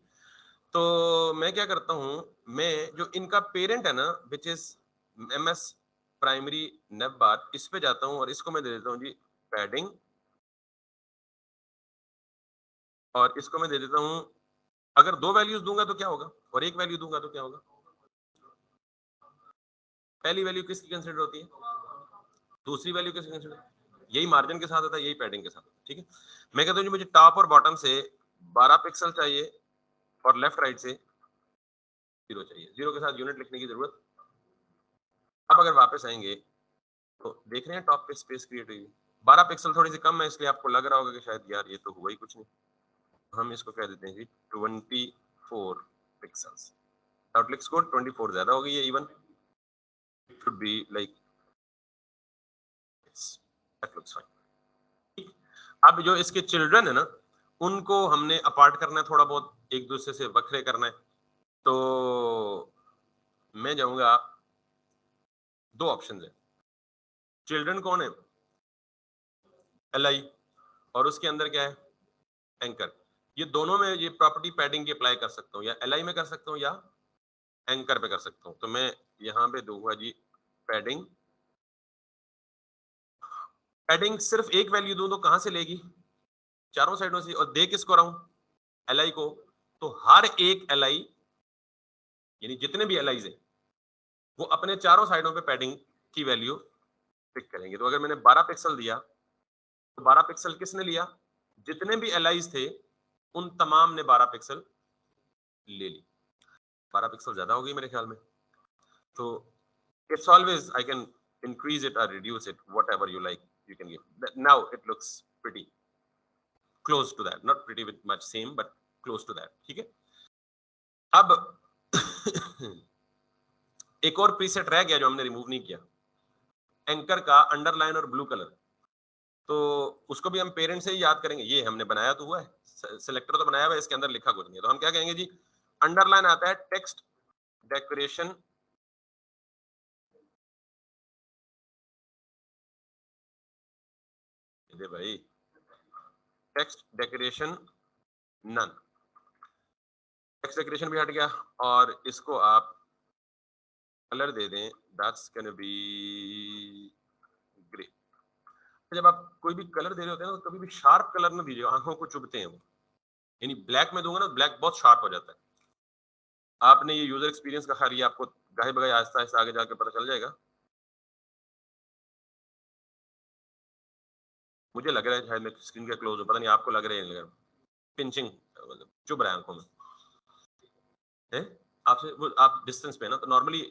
तो मैं क्या करता हूं, मैं जो इनका पेरेंट है ना which is MS primary nav bar, इस पे जाता हूं और इसको मैं दे देता हूं जी पैडिंग, और इसको मैं दे देता हूं, अगर 2 वैल्यूज दूंगा तो क्या होगा और 1 वैल्यू दूंगा तो क्या होगा। पहली वैल्यू किसकी कंसिडर होती है, दूसरी वैल्यू किसकी कंसिडर, यही मार्जिन के साथ होता है, यही पैडिंग के साथ होता है, ठीक है। मैं कहता हूं जी मुझे टॉप और बॉटम से 12 पिक्सल चाहिए और लेफ्ट राइट से 0 चाहिए, 0 के साथ यूनिट लिखने की जरूरत। अब अगर वापस आएंगे तो देख रहे हैं टॉप पे स्पेस क्रिएट हुई, 12 पिक्सल थोड़ी सी कम है, इसलिए आपको लग रहा होगा कि शायद यार ये तो हुआ ही कुछ नहीं। हम इसको कह देते हैं जी 24 pixels. Now it looks good, 24 ज्यादा हो गई है, even it should be like that looks fine. अब जो इसके चिल्ड्रन है ना, उनको हमने अपार्ट करना है, थोड़ा बहुत एक दूसरे से वखरे करना है। तो मैं जाऊंगा, 2 ऑप्शन है, चिल्ड्रन कौन है, LI, और उसके अंदर क्या है, एंकर। ये दोनों में ये प्रॉपर्टी पैडिंग की अप्लाई कर सकता हूँ, या LI में कर सकता हूँ या एंकर पे कर सकता हूँ। तो मैं यहाँ पे दूंगा जी पैडिंग। पैडिंग सिर्फ एक वैल्यू दूं तो कहां से लेगी, चारों साइडों से, और दे किसको रहा हूं, LI को। तो हर एक LI यानी जितने भी एलाइज हैं वो अपने चारों साइडों पे पैडिंग की वैल्यू पिक करेंगे। तो अगर मैंने 12 पिक्सल दिया तो 12 पिक्सल किसने लिया? जितने भी एलाइज थे उन तमाम ने 12 पिक्सल ले ली। 12 पिक्सल ज्यादा हो गई मेरे ख्याल में। तो it's always I can increase it or reduce it, whatever you like you can give. Now it looks pretty close to that, not pretty with much same but close to that. ठीक है, अब एक और preset रह गया जो हमने remove नहीं किया, एंकर का अंडरलाइन और ब्लू कलर। तो उसको भी हम पेरेंट से ही याद करेंगे। ये हमने बनाया तो हुआ है, सिलेक्टर तो बनाया हुआ है, इसके अंदर लिखा कुछ नहीं है। तो हम क्या कहेंगे जी, अंडरलाइन आता है टेक्स्ट डेकोरेशन भाई, text decoration none, text decoration भी हट गया और इसको आप कलर दे दें, दैट्स गोना बी ग्रे। जब आप कोई भी कलर दे रहे होते हैं ना तो कभी भी शार्प कलर ना दीजिए, आंखों को चुभते हैं वो। यानी ब्लैक में दूंगा ना, ब्लैक बहुत शार्प हो जाता है। आपने ये यूजर एक्सपीरियंस का खैर ये आपको गाहे बगाए आहिस्ता आहिस्ता आगे जाके पता चल जाएगा। मुझे लग रहा है शायद मैं स्क्रीन के क्लोज हूँ, पता नहीं आपको लग रहा है, नहीं लग रहा। पिंचिंग मतलब चुभ रहा है आंखों में है आपसे, वो आप डिस्टेंस पे ना, तो नॉर्मली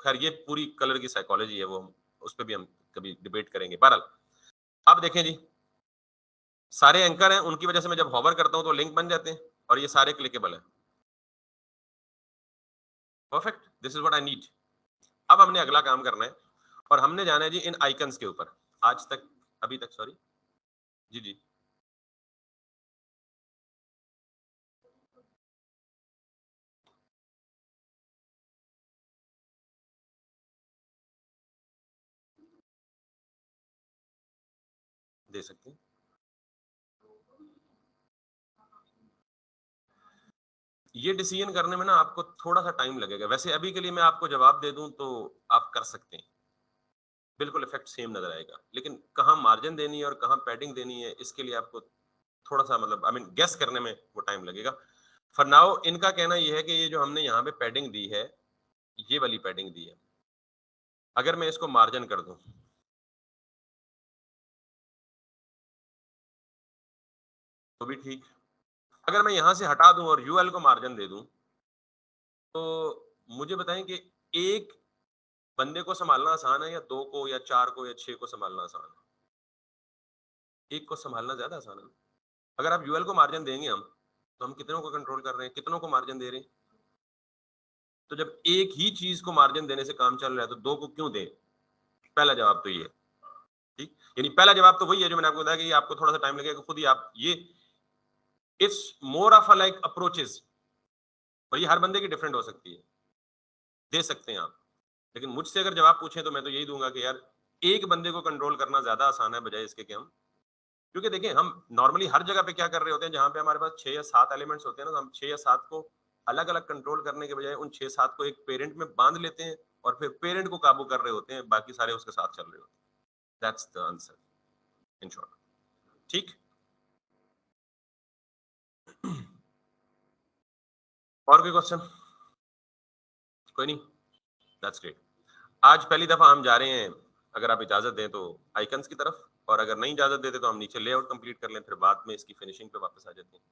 खैर ये पूरी कलर की साइकोलॉजी है, वो उस पर भी हम कभी डिबेट करेंगे। बहरहाल अब देखें जी, सारे एंकर हैं, उनकी वजह से मैं जब हॉवर करता हूं तो लिंक बन जाते हैं और ये सारे क्लिकेबल है। Perfect, this is what I need. अब हमने अगला काम करना है और हमने जाना है जी इन आइकन्स के ऊपर। आज तक, अभी तक सॉरी जी जी दे सकते हैं। ये डिसीजन करने में ना आपको थोड़ा सा टाइम लगेगा। वैसे अभी के लिए मैं आपको जवाब दे दूं तो आप कर सकते हैं, बिल्कुल इफेक्ट सेम नजर आएगा, लेकिन कहाँ मार्जिन देनी है और कहाँ पैडिंग देनी है इसके लिए आपको थोड़ा सा मतलब आई मीन गेस करने में वो टाइम लगेगा। फॉर नाउ इनका कहना ये है कि ये जो हमने यहाँ पे पैडिंग दी है, ये वाली पैडिंग दी है, अगर मैं इसको मार्जिन कर दूं तो भी ठीक। अगर मैं यहां से हटा दूं और यूएल को मार्जिन दे दूं तो मुझे बताएं कि एक बंदे को संभालना आसान है या दो को या चार को या छह को संभालना आसान है? एक को संभालना ज्यादा आसान है। अगर आप यूएल को मार्जिन देंगे हम, तो हम कितनों को कंट्रोल कर रहे हैं, कितनों को मार्जिन दे रहे हैं? तो जब एक ही चीज को मार्जिन देने से काम चल रहा है तो दो को क्यों दें? पहला जवाब तो ये, ठीक, यानी पहला जवाब तो वही है जो मैंने आपको बताया कि आपको थोड़ा सा टाइम लगेगा, खुद ही आप ये it's more of a like approaches, और ये हर बंदे की डिफरेंट हो सकती है, दे सकते हैं आप। लेकिन मुझसे अगर जवाब पूछे तो मैं तो यही दूंगा कि यार एक बंदे को कंट्रोल करना ज्यादा आसान है बजाय इसके कि हम, क्योंकि देखिए हम नॉर्मली हर जगह पे क्या कर रहे होते हैं, जहां पे हमारे पास 6 या 7 एलिमेंट्स होते हैं ना, तो हम 6 या 7 को अलग अलग कंट्रोल करने के बजाय उन 6 7 को एक पेरेंट में बांध लेते हैं और फिर पेरेंट को काबू कर रहे होते हैं, बाकी सारे उसके साथ चल रहे होते हैं। That's the answer in short. ठीक, और कोई क्वेश्चन? कोई नहीं, दैट्स ग्रेट। आज पहली दफा हम जा रहे हैं, अगर आप इजाजत दें तो, आइकन्स की तरफ, और अगर नहीं इजाजत देते तो हम नीचे लेआउट कंप्लीट कर लें, फिर बाद में इसकी फिनिशिंग पे वापस आ जाते हैं।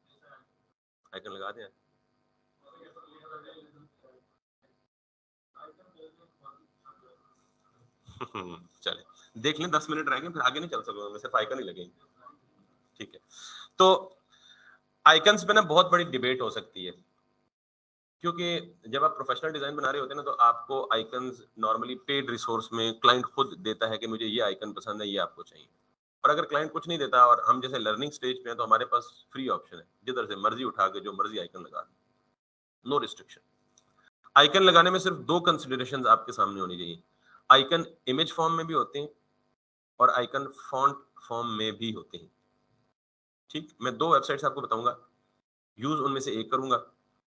आइकन लगा दें। चले देख लें, 10 मिनट रह गए, फिर आगे नहीं चल सकूंगा मैं, सिर्फ आइकन ही लगेंगे। ठीक है, तो आइकन्स पे ना बहुत बड़ी डिबेट हो सकती है, क्योंकि जब आप प्रोफेशनल डिजाइन बना रहे होते हैं ना, तो आपको आइकन्स नॉर्मली पेड रिसोर्स में क्लाइंट खुद देता है कि मुझे ये आइकन पसंद है, ये आपको चाहिए। और अगर क्लाइंट कुछ नहीं देता और हम जैसे लर्निंग स्टेज पे हैं, तो हमारे पास फ्री ऑप्शन है, जिधर से मर्जी उठा के जो मर्जी आइकन लगा दें, नो रिस्ट्रिक्शन। आइकन लगाने में सिर्फ दो कंसिडरेशंस आपके सामने होनी चाहिए, आइकन इमेज फॉर्म में भी होते हैं और आइकन फॉन्ट फॉर्म में भी होते हैं। ठीक, मैं दो वेबसाइट्स आपको बताऊंगा, यूज उनमें से एक करूंगा,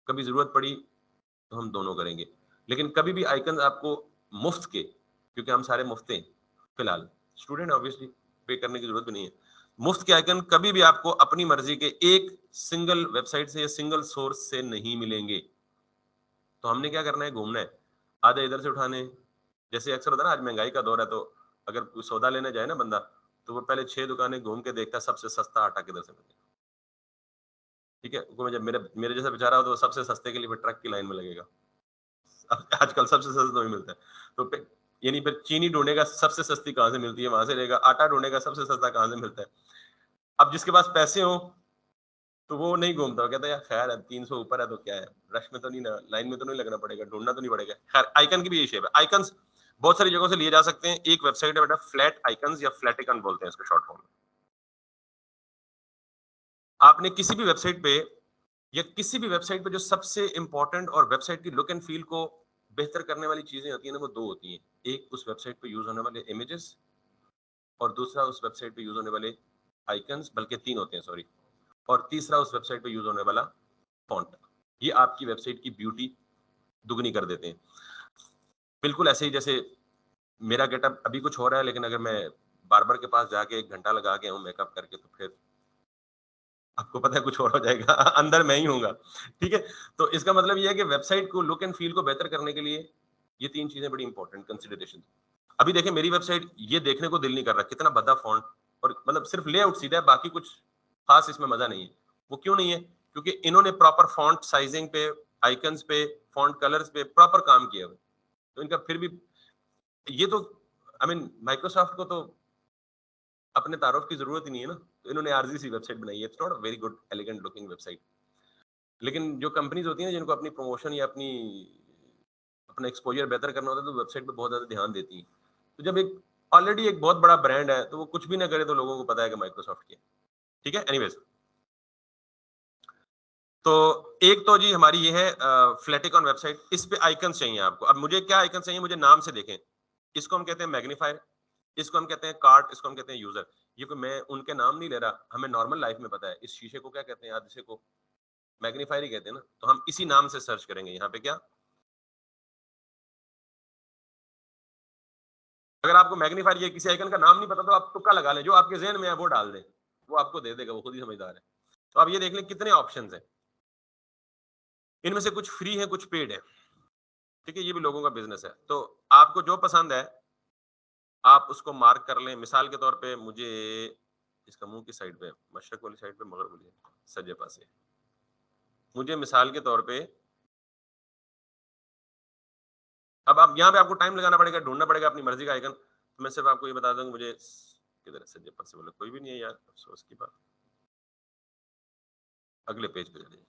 कभी जरूरत पड़ी तो हम दोनों करेंगे। लेकिन कभी भी आइकन आपको मुफ्त के, क्योंकि हम सारे मुफ्त हैं फिलहाल, स्टूडेंट ऑब्वियसली पे करने की जरूरत भी नहीं है, मुफ्त के आइकन कभी भी आपको अपनी मर्जी के एक सिंगल वेबसाइट से या सिंगल सोर्स से नहीं मिलेंगे। तो हमने क्या करना है, घूमना है, आधे इधर से उठाने। जैसे अक्सर होता है ना, आज महंगाई का दौर है, तो अगर कोई सौदा लेने जाए ना बंदा, तो वो पहले 6 दुकानें घूम के देखता है सबसे सस्ता आटा किधर से मिलेगा। ठीक है, वो जब मेरे मेरे जैसा बेचारा हो तो वो सबसे सस्ते के लिए फिर ट्रक की लाइन में लगेगा। आजकल सबसे सस्ता तो वही मिलता है। तो यानी फिर चीनी ढूंढेगा सबसे सस्ती कहाँ से मिलती है, वहां से लेगा। आटा ढूंढेगा सबसे सस्ता कहाँ से मिलता है। अब जिसके पास पैसे हो तो वो नहीं घूमता, वो कहता है यार खैर है, 300 ऊपर है तो क्या है, रश में तो नहीं ना, लाइन में तो नहीं लगना पड़ेगा, ढूंढना तो नहीं पड़ेगा। खैर, आइकन की भी यही शेप है। आइकन्स बहुत सारी जगहों से लिए जा सकते हैं। एक वेबसाइट है बेटा, फ्लैट आइकन्स या फ्लैटिकन बोलते हैं इसका शॉर्ट फॉर्म में। आपने किसी भी वेबसाइट पे या किसी भी वेबसाइट पे जो सबसे इंपॉर्टेंट और वेबसाइट की लुक एंड फील को बेहतर करने वाली चीजें होती है ना, वो दो होती हैं। एक उस वेबसाइट पे यूज होने वाले इमेजेस, और दूसरा उस वेबसाइट पे यूज होने वाले आइकन्स, बल्कि तीन होते हैं सॉरी, और तीसरा उस वेबसाइट पे यूज होने वाला फॉन्ट। ये आपकी वेबसाइट की ब्यूटी दुगनी कर देते हैं। बिल्कुल ऐसे ही जैसे मेरा गेटअप अभी कुछ हो रहा है, लेकिन अगर मैं बार्बर के पास जाके 1 घंटा लगा के आऊं मेकअप करके, तो फिर आपको पता है कुछ और हो जाएगा। अंदर मैं ही हूँगा। ठीक है, तो इसका मतलब ये है कि वेबसाइट को लुक एंड फील को बेहतर करने के लिए ये तीन चीजें बड़ी इंपॉर्टेंट कंसिडरेशन। अभी देखिए मेरी वेबसाइट, ये देखने को दिल नहीं कर रहा कितना भद्दा फॉन्ट, और मतलब सिर्फ लेआउट सीधा है, बाकी कुछ खास इसमें मजा नहीं है। वो क्यों नहीं है? क्योंकि इन्होंने प्रॉपर फॉन्ट साइजिंग पे, आइकन्स पे, फॉन्ट कलर्स पे प्रॉपर काम किया हुआ है। तो इनका फिर भी ये तो, आई मीन माइक्रोसॉफ्ट को तो अपने तारुफ की जरूरत ही नहीं है ना, तो इन्होंने आरजी सी वेबसाइट बनाई है। It's not a very good elegant looking website. लेकिन जो कंपनीज होती हैं जिनको अपनी प्रमोशन या अपना एक्सपोजर बेहतर करना होता है, तो वेबसाइट पे बहुत ज्यादा ध्यान देती है। तो जब एक ऑलरेडी एक बहुत बड़ा ब्रांड है, तो वो कुछ भी ना करे तो लोगों को पता है कि माइक्रोसॉफ्ट की है। ठीक है, एनीवेज, तो एक तो जी हमारी ये है फ्लैटिकॉन वेबसाइट। इस पे आइकन चाहिए आपको। अब मुझे क्या आइकन चाहिए? मुझे नाम से देखें। इसको हम कहते हैं मैग्नीफायर, इसको हम कहते हैं कार्ट, इसको हम कहते हैं यूजर। ये कोई मैं उनके नाम नहीं ले रहा, हमें नॉर्मल लाइफ में पता है इस शीशे को क्या कहते हैं, आदिशे को मैग्नीफायर ही कहते हैं ना, तो हम इसी नाम से सर्च करेंगे यहाँ पे। क्या अगर आपको मैग्नीफायर या किसी आइकन का नाम नहीं पता, तो आप तुक्का लगा लें, जो आपके जहन में है वो डाल दें, वो आपको दे देगा, वो खुद ही समझदार है। तो आप ये देख लें कितने ऑप्शंस हैं। इनमें से कुछ फ्री है, कुछ पेड है। ठीक है, ये भी लोगों का बिजनेस है। तो आपको जो पसंद है आप उसको मार्क कर लें। मिसाल के तौर पे मुझे इसका मुंह की साइड पे, मशरक वाली साइड पे, मगरब वाली सज्जे पासे, मुझे मिसाल के तौर पे, अब आप यहाँ पे आपको टाइम लगाना पड़ेगा, ढूंढना पड़ेगा अपनी मर्जी का आइकन। तो मैं सिर्फ आपको ये बता दूं कि मुझे किधर है, सज्जे पासे बोले कोई भी नहीं है यार, अफसोस की बात। अगले पेज पे चलिए।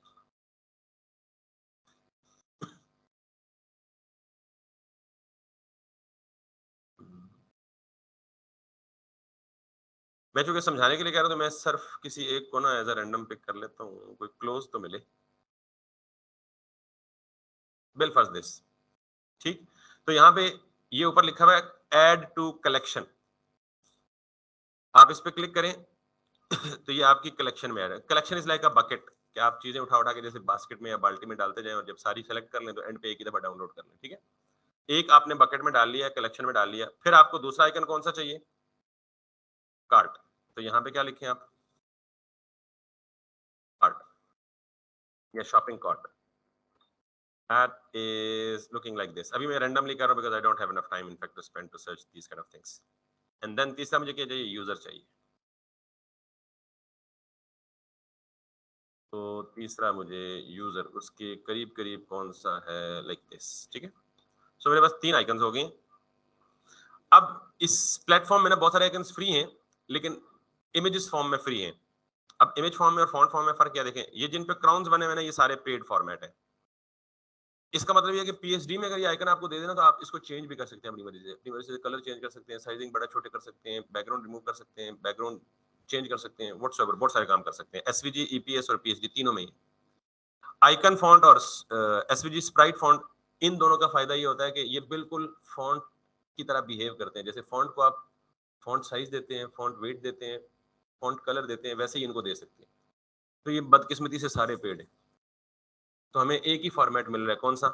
मैं चूंकि समझाने के लिए कह रहा हूं, तो मैं सिर्फ किसी एक को ना एज अ रैंडम पिक कर लेता हूँ, कोई क्लोज तो मिले। Bill first this. ठीक, तो यहाँ पे ये ऊपर लिखा हुआ है ऐड टू कलेक्शन। आप इस पे क्लिक करें तो ये आपकी कलेक्शन में आ रहा है। Collection is like a bucket, कि आप चीजें उठा उठा के जैसे बास्केट में या बाल्टी में डालते जाएं, और जब सारी सेलेक्ट कर लें तो एंड पे एक ही दफा डाउनलोड कर लें। ठीक है, एक आपने बकेट में डाल लिया, कलेक्शन में डाल लिया। फिर आपको दूसरा आइकन कौन सा चाहिए? कार्ट। तो यहाँ पे क्या लिखें आप? कार्ट या shopping cart. That is looking like this. अभी मैं randomly कर रहा हूँ because I don't have enough time in fact to spend to search these kind of things. And then तीसरा मुझे क्या चाहिए? यूजर चाहिए। तो तीसरा मुझे यूजर, उसके करीब करीब कौन सा है, लाइक दिस। ठीक है, सो मेरे पास तीन आइकन्स हो गए। अब इस प्लेटफॉर्म में ना बहुत सारे आइकन्स फ्री हैं, लेकिन इमेजेस फॉर्म में फ्री हैं। अब इमेज फॉर्म में और फॉन्ट फॉर्म में फर्क क्या देखें, ये जिन पे क्राउन्स बने हुए ना, ये सारे पेड फॉर्मेट है। इसका मतलब ये है कि पीएचडी में अगर ये आइकन आपको दे देना, तो आप इसको चेंज भी कर सकते हैं अपनी मर्जी से। अपनी मर्जी से कलर चेंज कर सकते हैं, साइजिंग बड़ा छोटे कर सकते हैं, बैकग्राउंड रिमूव कर सकते हैं, बैकग्राउंड चेंज कर सकते हैं, व्हाट्सएवर बहुत सारे काम कर सकते हैं। एसवीजी, ईपीएस और पीएचडी तीनों में ही। आइकन फॉन्ट और एसवीजी स्प्राइट फॉन्ट, इन दोनों का फायदा ये होता है कि ये बिल्कुल फॉन्ट की तरह बिहेव करते हैं। जैसे फॉन्ट को आप फॉन्ट साइज देते हैं, फॉन्ट वेट देते हैं, फॉन्ट कलर देते हैं, वैसे ही इनको दे सकते हैं। तो ये बदकिस्मती से सारे पेड है। तो हमें एक ही फॉर्मेट मिल रहा है, कौन सा?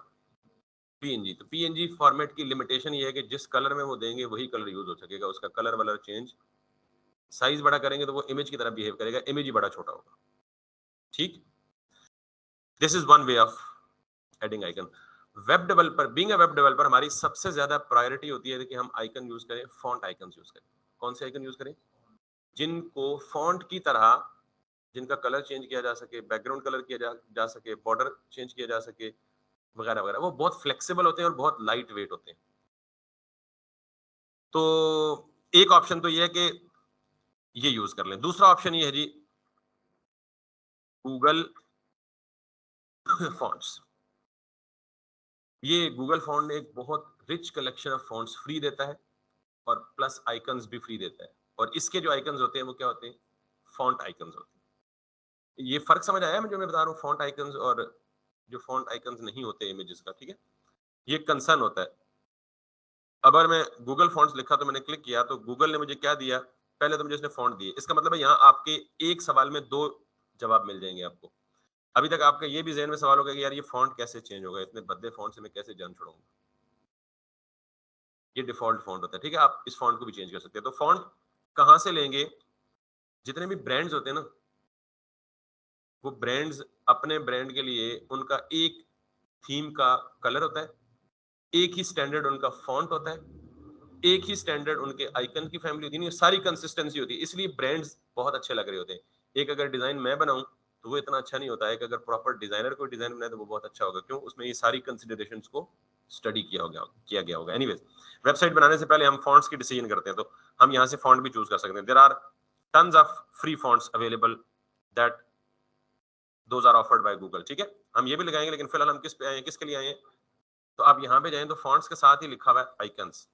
पीएनजी। तो पीएनजी फॉर्मेट की लिमिटेशन ये है कि जिस कलर में वो देंगे वही कलर यूज हो सकेगा, उसका कलर वलर चेंज। साइज बड़ा करेंगे तो वो इमेज की तरह बिहेव करेगा, इमेज ही बड़ा छोटा होगा। ठीक, this is one way of adding icon. Web developer, being a web developer, हमारी सबसे ज्यादा प्रायोरिटी होती है कि हम आइकन यूज करें, फॉन्ट आइकन यूज करें। कौन से आइकन यूज करें? जिनको फॉन्ट की तरह, जिनका कलर चेंज किया जा सके, बैकग्राउंड कलर किया जा सके, बॉर्डर चेंज किया जा सके, वगैरह वगैरह। वो बहुत फ्लेक्सिबल होते हैं और बहुत लाइट वेट होते हैं। तो एक ऑप्शन तो ये है कि ये यूज कर लें। दूसरा ऑप्शन ये है जी, गूगल फॉन्ट्स। ये गूगल फॉन्ट एक बहुत rich collection of fonts free देता है और प्लस आइकन्स भी फ्री देता है। और इसके जो आइकन्स होते हैं वो क्या होते हैं? फॉन्ट आइकन्स होते हैं। ये फर्क समझ आया जो मैं बता रहा हूँ, फॉन्ट आइकन्स और जो फॉन्ट आइकन्स नहीं होते इमेजेस का, ठीक है? ये कंसर्न होता है। अगर मैं गूगल फॉन्ट्स लिखा तो मैंने क्लिक किया तो गूगल ने मुझे क्या दिया? पहले तो मुझे इसने फॉन्ट दिए। इसका मतलब है यहाँ आपके एक सवाल में दो जवाब मिल जाएंगे आपको। अभी तक आपका ये भी ज़हन में सवाल होगा कि यार ये फॉन्ट कैसे चेंज होगा, इतने भद्दे फॉन्ट से मैं कैसे जान छुड़ाऊंगा। ये डिफॉल्ट फॉन्ट होता है, ठीक है? आप इस फॉन्ट को भी चेंज कर सकते हैं। तो फॉन्ट कहाँ से लेंगे? जितने भी ब्रांड्स होते हैं ना, वो ब्रांड्स अपने ब्रांड के लिए उनका एक थीम का कलर होता है, एक ही स्टैंडर्ड उनका फॉन्ट होता है, एक ही स्टैंडर्ड उनके आइकन की फैमिली होती है, सारी कंसिस्टेंसी होती है, इसलिए ब्रांड्स बहुत अच्छे लग रहे होते हैं। एक अगर डिजाइन मैं बनाऊं तो वो इतना अच्छा नहीं होता है, अगर प्रॉपर डिजाइनर कोई डिजाइन बनाए तो वो बहुत अच्छा होगा। क्यों? उसमें ये सारी कंसिडरेशंस को स्टडी किया गया होगा। एनीवेज, वेबसाइट बनाने से पहले हम फॉन्ट्स की डिसीजन करते हैं, तो हम यहाँ से फॉन्ट भी चूज कर सकते हैं। There are tons of free fonts available that those are offered by Google, ठीक है? हम ये भी लगाएंगे, लेकिन फिलहाल हम किस पे आए हैं, किसके लिए आए हैं? तो आप यहाँ पे जाएं तो फॉन्ट्स के साथ ही लिखा हुआ है आइकन्स।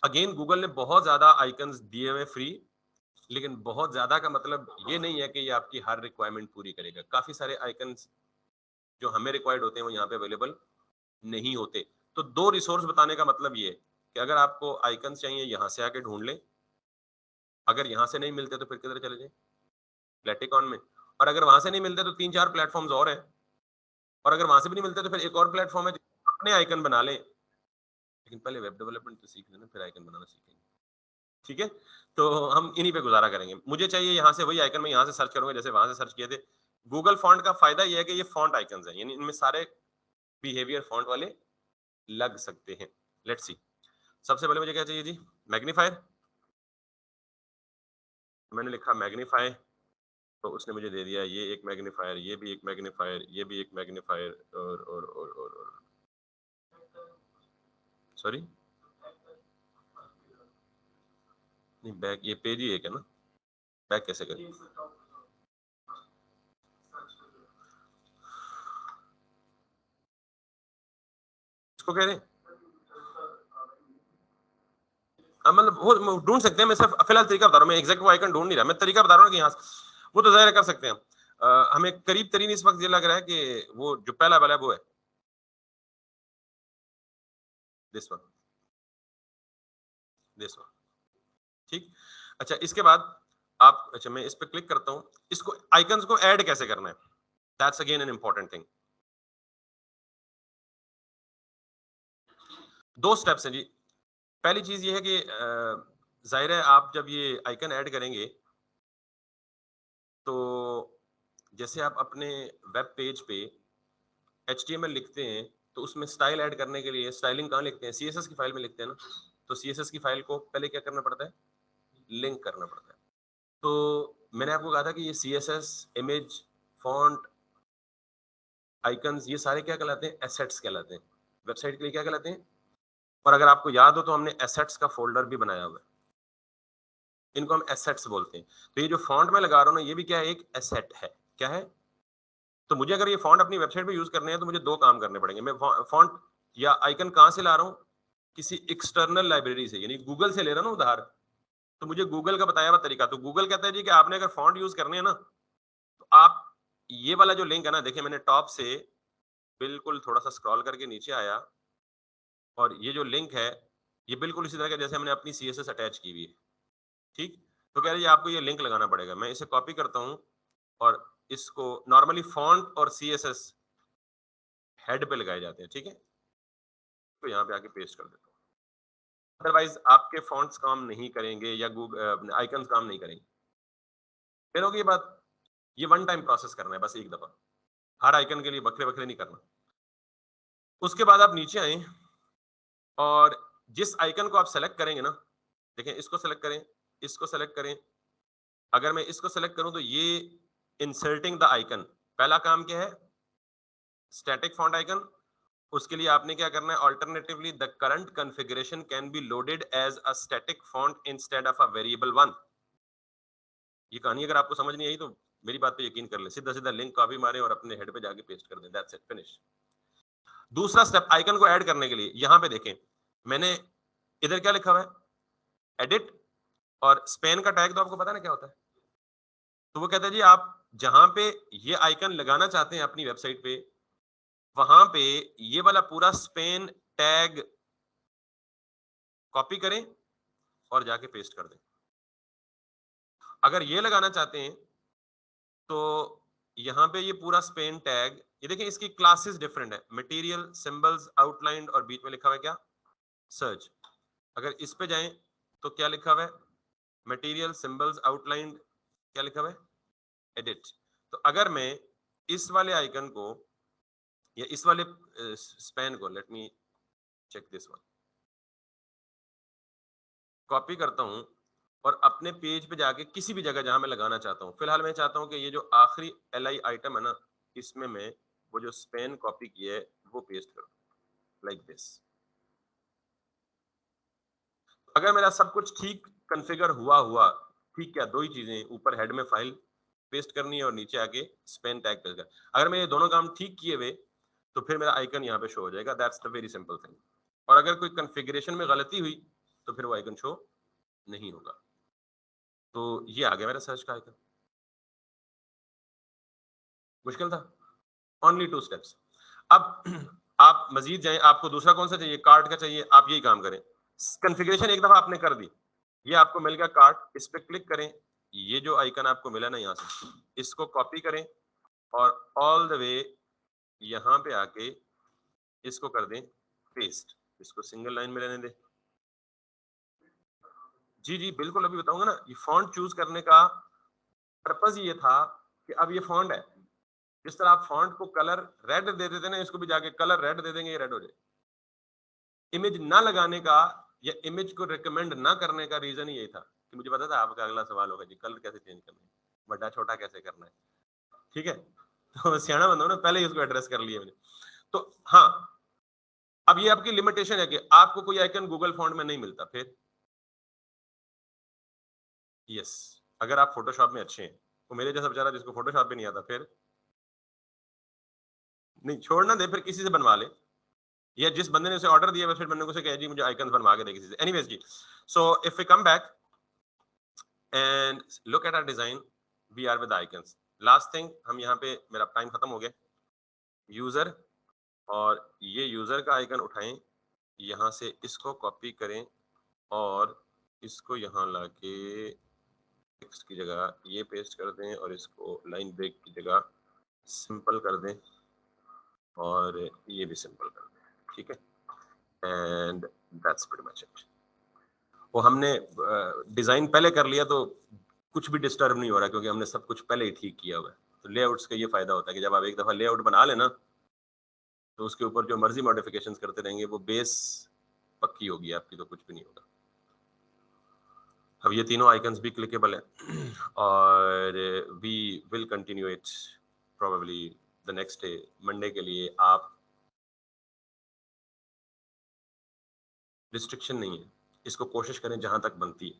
अगेन गूगल ने बहुत ज्यादा आइकन्स दिए हुए फ्री, लेकिन बहुत ज्यादा का मतलब ये नहीं है कि ये आपकी हर रिक्वायरमेंट पूरी करेगा। काफी सारे आइकन्स जो हमें रिक्वायर्ड होते हैं वो यहाँ पे अवेलेबल नहीं होते। तो दो रिसोर्स बताने का मतलब ये है कि अगर आपको आइकन्स चाहिए यहाँ से आके ढूंढ लें, अगर यहाँ से नहीं मिलते तो फिर किधर चले जाए? प्लेटिकॉन में। और अगर वहां से नहीं मिलते तो तीन चार प्लेटफॉर्म्स और हैं, और अगर वहां से भी नहीं मिलते तो फिर एक और प्लेटफॉर्म है, अपने आइकन बना लें। लेकिन पहले वेब डेवलपमेंट तो सीख लेना, फिर आइकन बनाना सीखेंगे, ठीक है? तो हम इन्हीं पे गुजारा करेंगे। मुझे चाहिए यहाँ से वही आइकन, मैं यहाँ से सर्च करूंगा जैसे वहां से सर्च किए थे। गूगल फॉन्ट का फायदा यह है कि ये फॉन्ट आइकन्स हैं, यानी इनमें सारे बिहेवियर फॉन्ट वाले लग सकते हैं। Let's see. सबसे पहले मुझे क्या चाहिए जी? मैग्नीफायर। मैंने लिखा मैग्नीफाई, तो उसने मुझे दे दिया ये एक मैग्नीफायर, ये भी एक मैग्नीफायर, ये भी एक मैग्नीफायर, और सॉरी, नहीं बैक, ये पेज ही एक है ना, बैक कैसे करें? इसको कह रहे हैं मतलब वो ढूंढ सकते हैं। मैं सिर्फ फिलहाल तरीका बता रहा हूँ, मैं एग्जैक्ट वो आइकन ढूंढ नहीं रहा, मैं तरीका बता रहा हूँ कि यहाँ वो तो जाहिर कर सकते हैं। हमें करीब तरीन इस वक्त ये लग रहा है कि वो जो पहला वाला है वो है दिस वन, दिस वन, ठीक। अच्छा, इसके बाद आप, अच्छा मैं इस पे क्लिक करता हूँ। इसको आइकन्स को ऐड कैसे करना है? That's again an important thing. दो स्टेप्स हैं जी। पहली चीज ये है कि जाहिर है आप जब ये आइकन ऐड करेंगे तो जैसे आप अपने वेब पेज पे HTML लिखते हैं तो उसमें स्टाइल ऐड करने के लिए स्टाइलिंग कहाँ लिखते हैं? CSS की फाइल में लिखते हैं ना। तो CSS की फाइल को पहले क्या करना पड़ता है? लिंक करना पड़ता है। तो मैंने आपको कहा था कि ये CSS, इमेज, फॉन्ट, आइकन्स, ये सारे क्या कहलाते हैं? एसेट्स कहलाते हैं। वेबसाइट के लिए क्या कहलाते हैं? और अगर आपको याद हो तो हमने एसेट्स का फोल्डर भी बनाया हुआ है, इनको हम एसेट्स बोलते हैं। तो ये जो फॉन्ट मैं लगा रहा हूँ ना, ये भी क्या है? एक एसेट है। क्या है? तो मुझे अगर ये फॉन्ट अपनी वेबसाइट पे यूज करने हैं तो मुझे दो काम करने पड़ेंगे। मैं फॉन्ट या आइकन कहाँ से ला रहा हूँ? किसी एक्सटर्नल लाइब्रेरी से, यानी गूगल से ले रहा हूँ ना उधार। तो मुझे गूगल का बताया हुआ तरीका, तो गूगल कहता है जी कि आपने अगर फॉन्ट यूज करने हैं ना, तो आप ये वाला जो लिंक है ना, देखिए मैंने टॉप से बिल्कुल थोड़ा सा स्क्रॉल करके नीचे आया, और ये जो लिंक है ये बिल्कुल इसी तरह का जैसे हमने अपनी CSS अटैच की हुई है, ठीक। तो कह रही है आपको ये लिंक लगाना पड़ेगा। मैं इसे कॉपी करता हूँ और इसको नॉर्मली फॉन्ट और CSS हेड पे लगाए जाते हैं, ठीक है। तो यहाँ पे आके पेस्ट कर देता हूँ। अदरवाइज आपके फॉन्ट्स काम नहीं करेंगे या गूगल आइकन्स काम नहीं करेंगे। फिर होगी ये बात, ये वन टाइम प्रोसेस करना है बस एक दफा, हर आइकन के लिए बखरे बखरे नहीं करना। उसके बाद आप नीचे आए और जिस आइकन को आप सेलेक्ट करेंगे ना, देखें इसको सेलेक्ट करें, इसको सेलेक्ट करें। अगर मैं इसको सेलेक्ट करूं तो ये इंसर्टिंग द आइकन, पहला काम क्या है, स्टैटिक फॉन्ट आइकन। उसके लिए आपने क्या करना है, alternatively the current configuration can be loaded as a static font instead of a variable one. ये कहानी अगर आपको समझ नहीं आई तो मेरी बात पे यकीन कर ले, सीधा सीधा लिंक कॉपी मारें और अपने हेड पे जाके पेस्ट कर दें, दैट्स इट, फिनिश। दूसरा स्टेप, आइकन को ऐड करने के लिए यहां पे देखें, मैंने इधर क्या लिखा हुआ है, एडिट, और स्पेन का टैग तो आपको पता है ना क्या होता है। तो वो कहता है जी आप जहां पे ये आइकन लगाना चाहते हैं अपनी वेबसाइट पे, वहां पे ये वाला पूरा स्पेन टैग कॉपी करें और जाके पेस्ट कर दें। अगर ये लगाना चाहते हैं तो यहाँ पे ये पूरा स्पेन टैग, ये देखिए इसकी क्लासेस डिफरेंट है, मटेरियल, सिंबल्स, आउटलाइन, और बीच में लिखा हुआ है क्या, सर्च। अगर इस पे जाएं तो क्या लिखा हुआ है, मटेरियल, सिंबल्स, आउटलाइन, क्या लिखा हुआ है, एडिट। तो अगर मैं इस वाले आइकन को या इस वाले स्पेन को, let me check this one, copy करता हूं और अपने पेज पे जाके किसी भी जगह जहां मैं लगाना चाहता हूं, फिलहाल मैं चाहता हूं कि ये जो आखिरी LI आइटम है ना, इसमें मैं वो जो स्पेन कॉपी किया है वो पेस्ट कर दूं, लाइक दिस। अगर मेरा सब कुछ ठीक कॉन्फ़िगर हुआ, ठीक, क्या दो ही चीजें, ऊपर हेड में फाइल पेस्ट करनी है और नीचे आके स्पेन टैग पेस्ट कर, अगर मैं ये दोनों काम ठीक किए हुए तो फिर मेरा आइकन यहाँ पे शो हो जाएगा, that's the very simple thing. और अगर कोई कॉन्फ़िगरेशन में गलती हुई तो फिर वो आइकन शो नहीं होगा। तो ये आ गया मेरा सर्च का आइकन। मुश्किल था, ओनली 2 स्टेप्स। अब आप मजीद जाएं, आपको दूसरा कौन सा चाहिए, कार्ड का चाहिए, आप यही काम करें। कॉन्फ़िगरेशन एक दफा आपने कर दी, ये आपको मिल गया कार्ड, इस पे क्लिक करें, ये जो आइकन आपको मिला ना यहाँ से, इसको कॉपी करें और ऑल द वे यहाँ पे आके इसको कर दें पेस्ट, इसको सिंगल लाइन में रहने दें। जी जी बिल्कुल, अभी बताऊंगा ना। ये फॉन्ट चूज करने का पर्पज ये था कि अब ये फॉन्ट है, जिस तरह आप फॉन्ट को कलर रेड दे देते ना, इसको भी जाके कलर रेड दे देंगे, ये रेड हो जाए। इमेज ना लगाने का या इमेज को रिकमेंड ना करने का रीजन ही यही था कि मुझे पता था आपका अगला सवाल होगा जी कलर कैसे चेंज करना है, बड़ा छोटा कैसे करना है, ठीक है। तो सियाना बंदा ना, पहले ही उसको एड्रेस कर लिया मैंने। तो हाँ, अब ये आपकी लिमिटेशन है कि आपको कोई आइकन गूगल फॉन्ट में नहीं मिलता, फिर यस, अगर आप फोटोशॉप में अच्छे हैं, तो मेरे जैसा बेचारा जिसको फोटोशॉप भी नहीं आता, फिर नहीं, छोड़ना दे, फिर किसी से बनवा ले, या जिस बंदे ने उसे ऑर्डर दिया वेबसाइट बनने को, उसे कहे जी मुझे आइकन्स बनवा के दे किसी से। एनीवेज जी, so if we come back and look at our design, we are with icons. Last thing, हम यहाँ पे, मेरा टाइम खत्म हो गया, यूजर, और ये यूजर का आइकन उठाएं, यहाँ से इसको कॉपी करें और इसको यहाँ लाके टेक्स्ट की जगह ये पेस्ट कर दें और इसको लाइन ब्रेक की जगह सिंपल कर दें और ये भी सिंपल कर दें, ठीक है। And that's pretty much it. वो हमने डिजाइन पहले कर लिया तो कुछ भी डिस्टर्ब नहीं हो रहा, क्योंकि हमने सब कुछ पहले ही ठीक किया हुआ है। तो लेआउट्स का ये फायदा होता है कि जब आप एक दफा लेआउट बना लेना तो उसके ऊपर जो मर्जी मॉडिफिकेशंस करते रहेंगे, वो बेस पक्की होगी आपकी, तो कुछ भी नहीं होगा। अब ये तीनों आइकन्स भी क्लिकेबल है और we will continue it probably the next day, Monday के लिए। आप रिस्ट्रिक्शन नहीं है, इसको कोशिश करें जहां तक बनती है,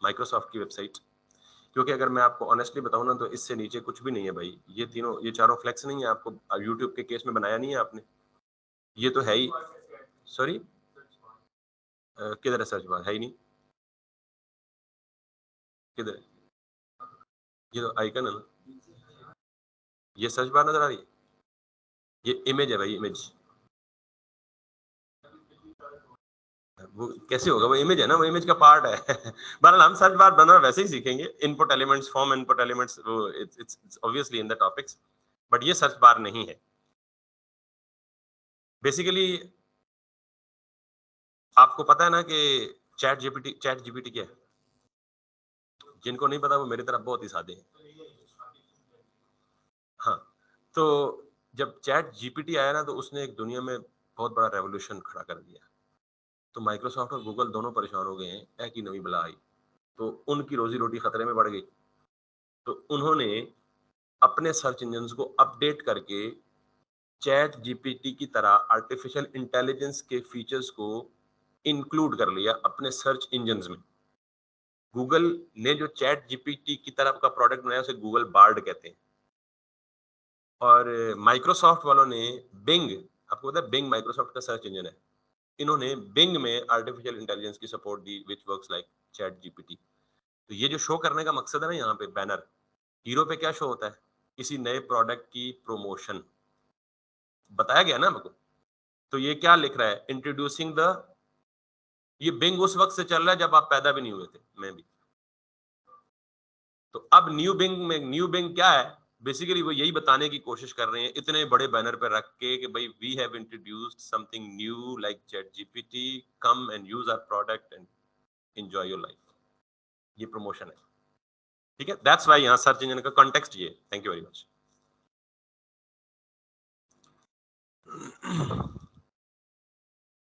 माइक्रोसॉफ्ट की वेबसाइट, क्योंकि अगर मैं आपको ऑनेस्टली बताऊं ना तो इससे नीचे कुछ भी नहीं है भाई। ये तीनों, ये चारों फ्लेक्स नहीं है, आपको यूट्यूब के केस में बनाया नहीं है आपने, ये तो है ही। सॉरी, किधर है सर्च बार, है ही नहीं, किधर है, ये तो आइकन है ना, ये सर्च बार नजर आ रही है, ये इमेज है भाई, इमेज। वो कैसे होगा, वो इमेज है ना, वो इमेज का पार्ट है। बहरहाल हम सर्च बार बनाना वैसे ही सीखेंगे, input elements, form input elements, वो it's obviously in the topics, but ये सर्च बार नहीं है। बेसिकली आपको पता है ना कि चैट जीपीटी क्या है, जिनको नहीं पता वो मेरी तरफ बहुत ही सादे हैं। हाँ, तो जब चैट जीपीटी आया ना तो उसने एक दुनिया में बहुत बड़ा रेवोल्यूशन खड़ा कर दिया। तो माइक्रोसॉफ्ट और गूगल दोनों परेशान हो गए हैं, ऐ की नवी बला आई, तो उनकी रोजी रोटी खतरे में बढ़ गई। तो उन्होंने अपने सर्च इंजन को अपडेट करके चैट जीपीटी की तरह आर्टिफिशियल इंटेलिजेंस के फीचर्स को इंक्लूड कर लिया अपने सर्च इंजन में। गूगल ने जो चैट जीपीटी की तरह का प्रोडक्ट बनाया उसे गूगल बार्ड कहते हैं, और माइक्रोसॉफ्ट वालों ने बिंग, आपको पता है बिंग माइक्रोसॉफ्ट का सर्च इंजन है, इन्होंने बिंग में आर्टिफिशियल इंटेलिजेंस की support the which works like chat GPT. तो ये जो शो करने का मकसद है ना, यहाँ पे बैनर हीरो पे क्या शो होता है, किसी नए प्रोडक्ट की प्रमोशन, बताया गया ना हमको। तो ये क्या लिख रहा है, इंट्रोड्यूसिंग द, ये बिंग उस वक्त से चल रहा है जब आप पैदा भी नहीं हुए थे, मैं भी। तो अब न्यू बिंग में, न्यू बिंग क्या है, बेसिकली वो यही बताने की कोशिश कर रहे हैं इतने बड़े बैनर पे रख के कि भाई we have introduced something new like chat GPT, come and use our product and enjoy your life. ये प्रमोशन है, ठीक है। दैट्स व्हाई यहाँ सर्च इंजन का कॉन्टेक्स्ट ये। Thank you very much.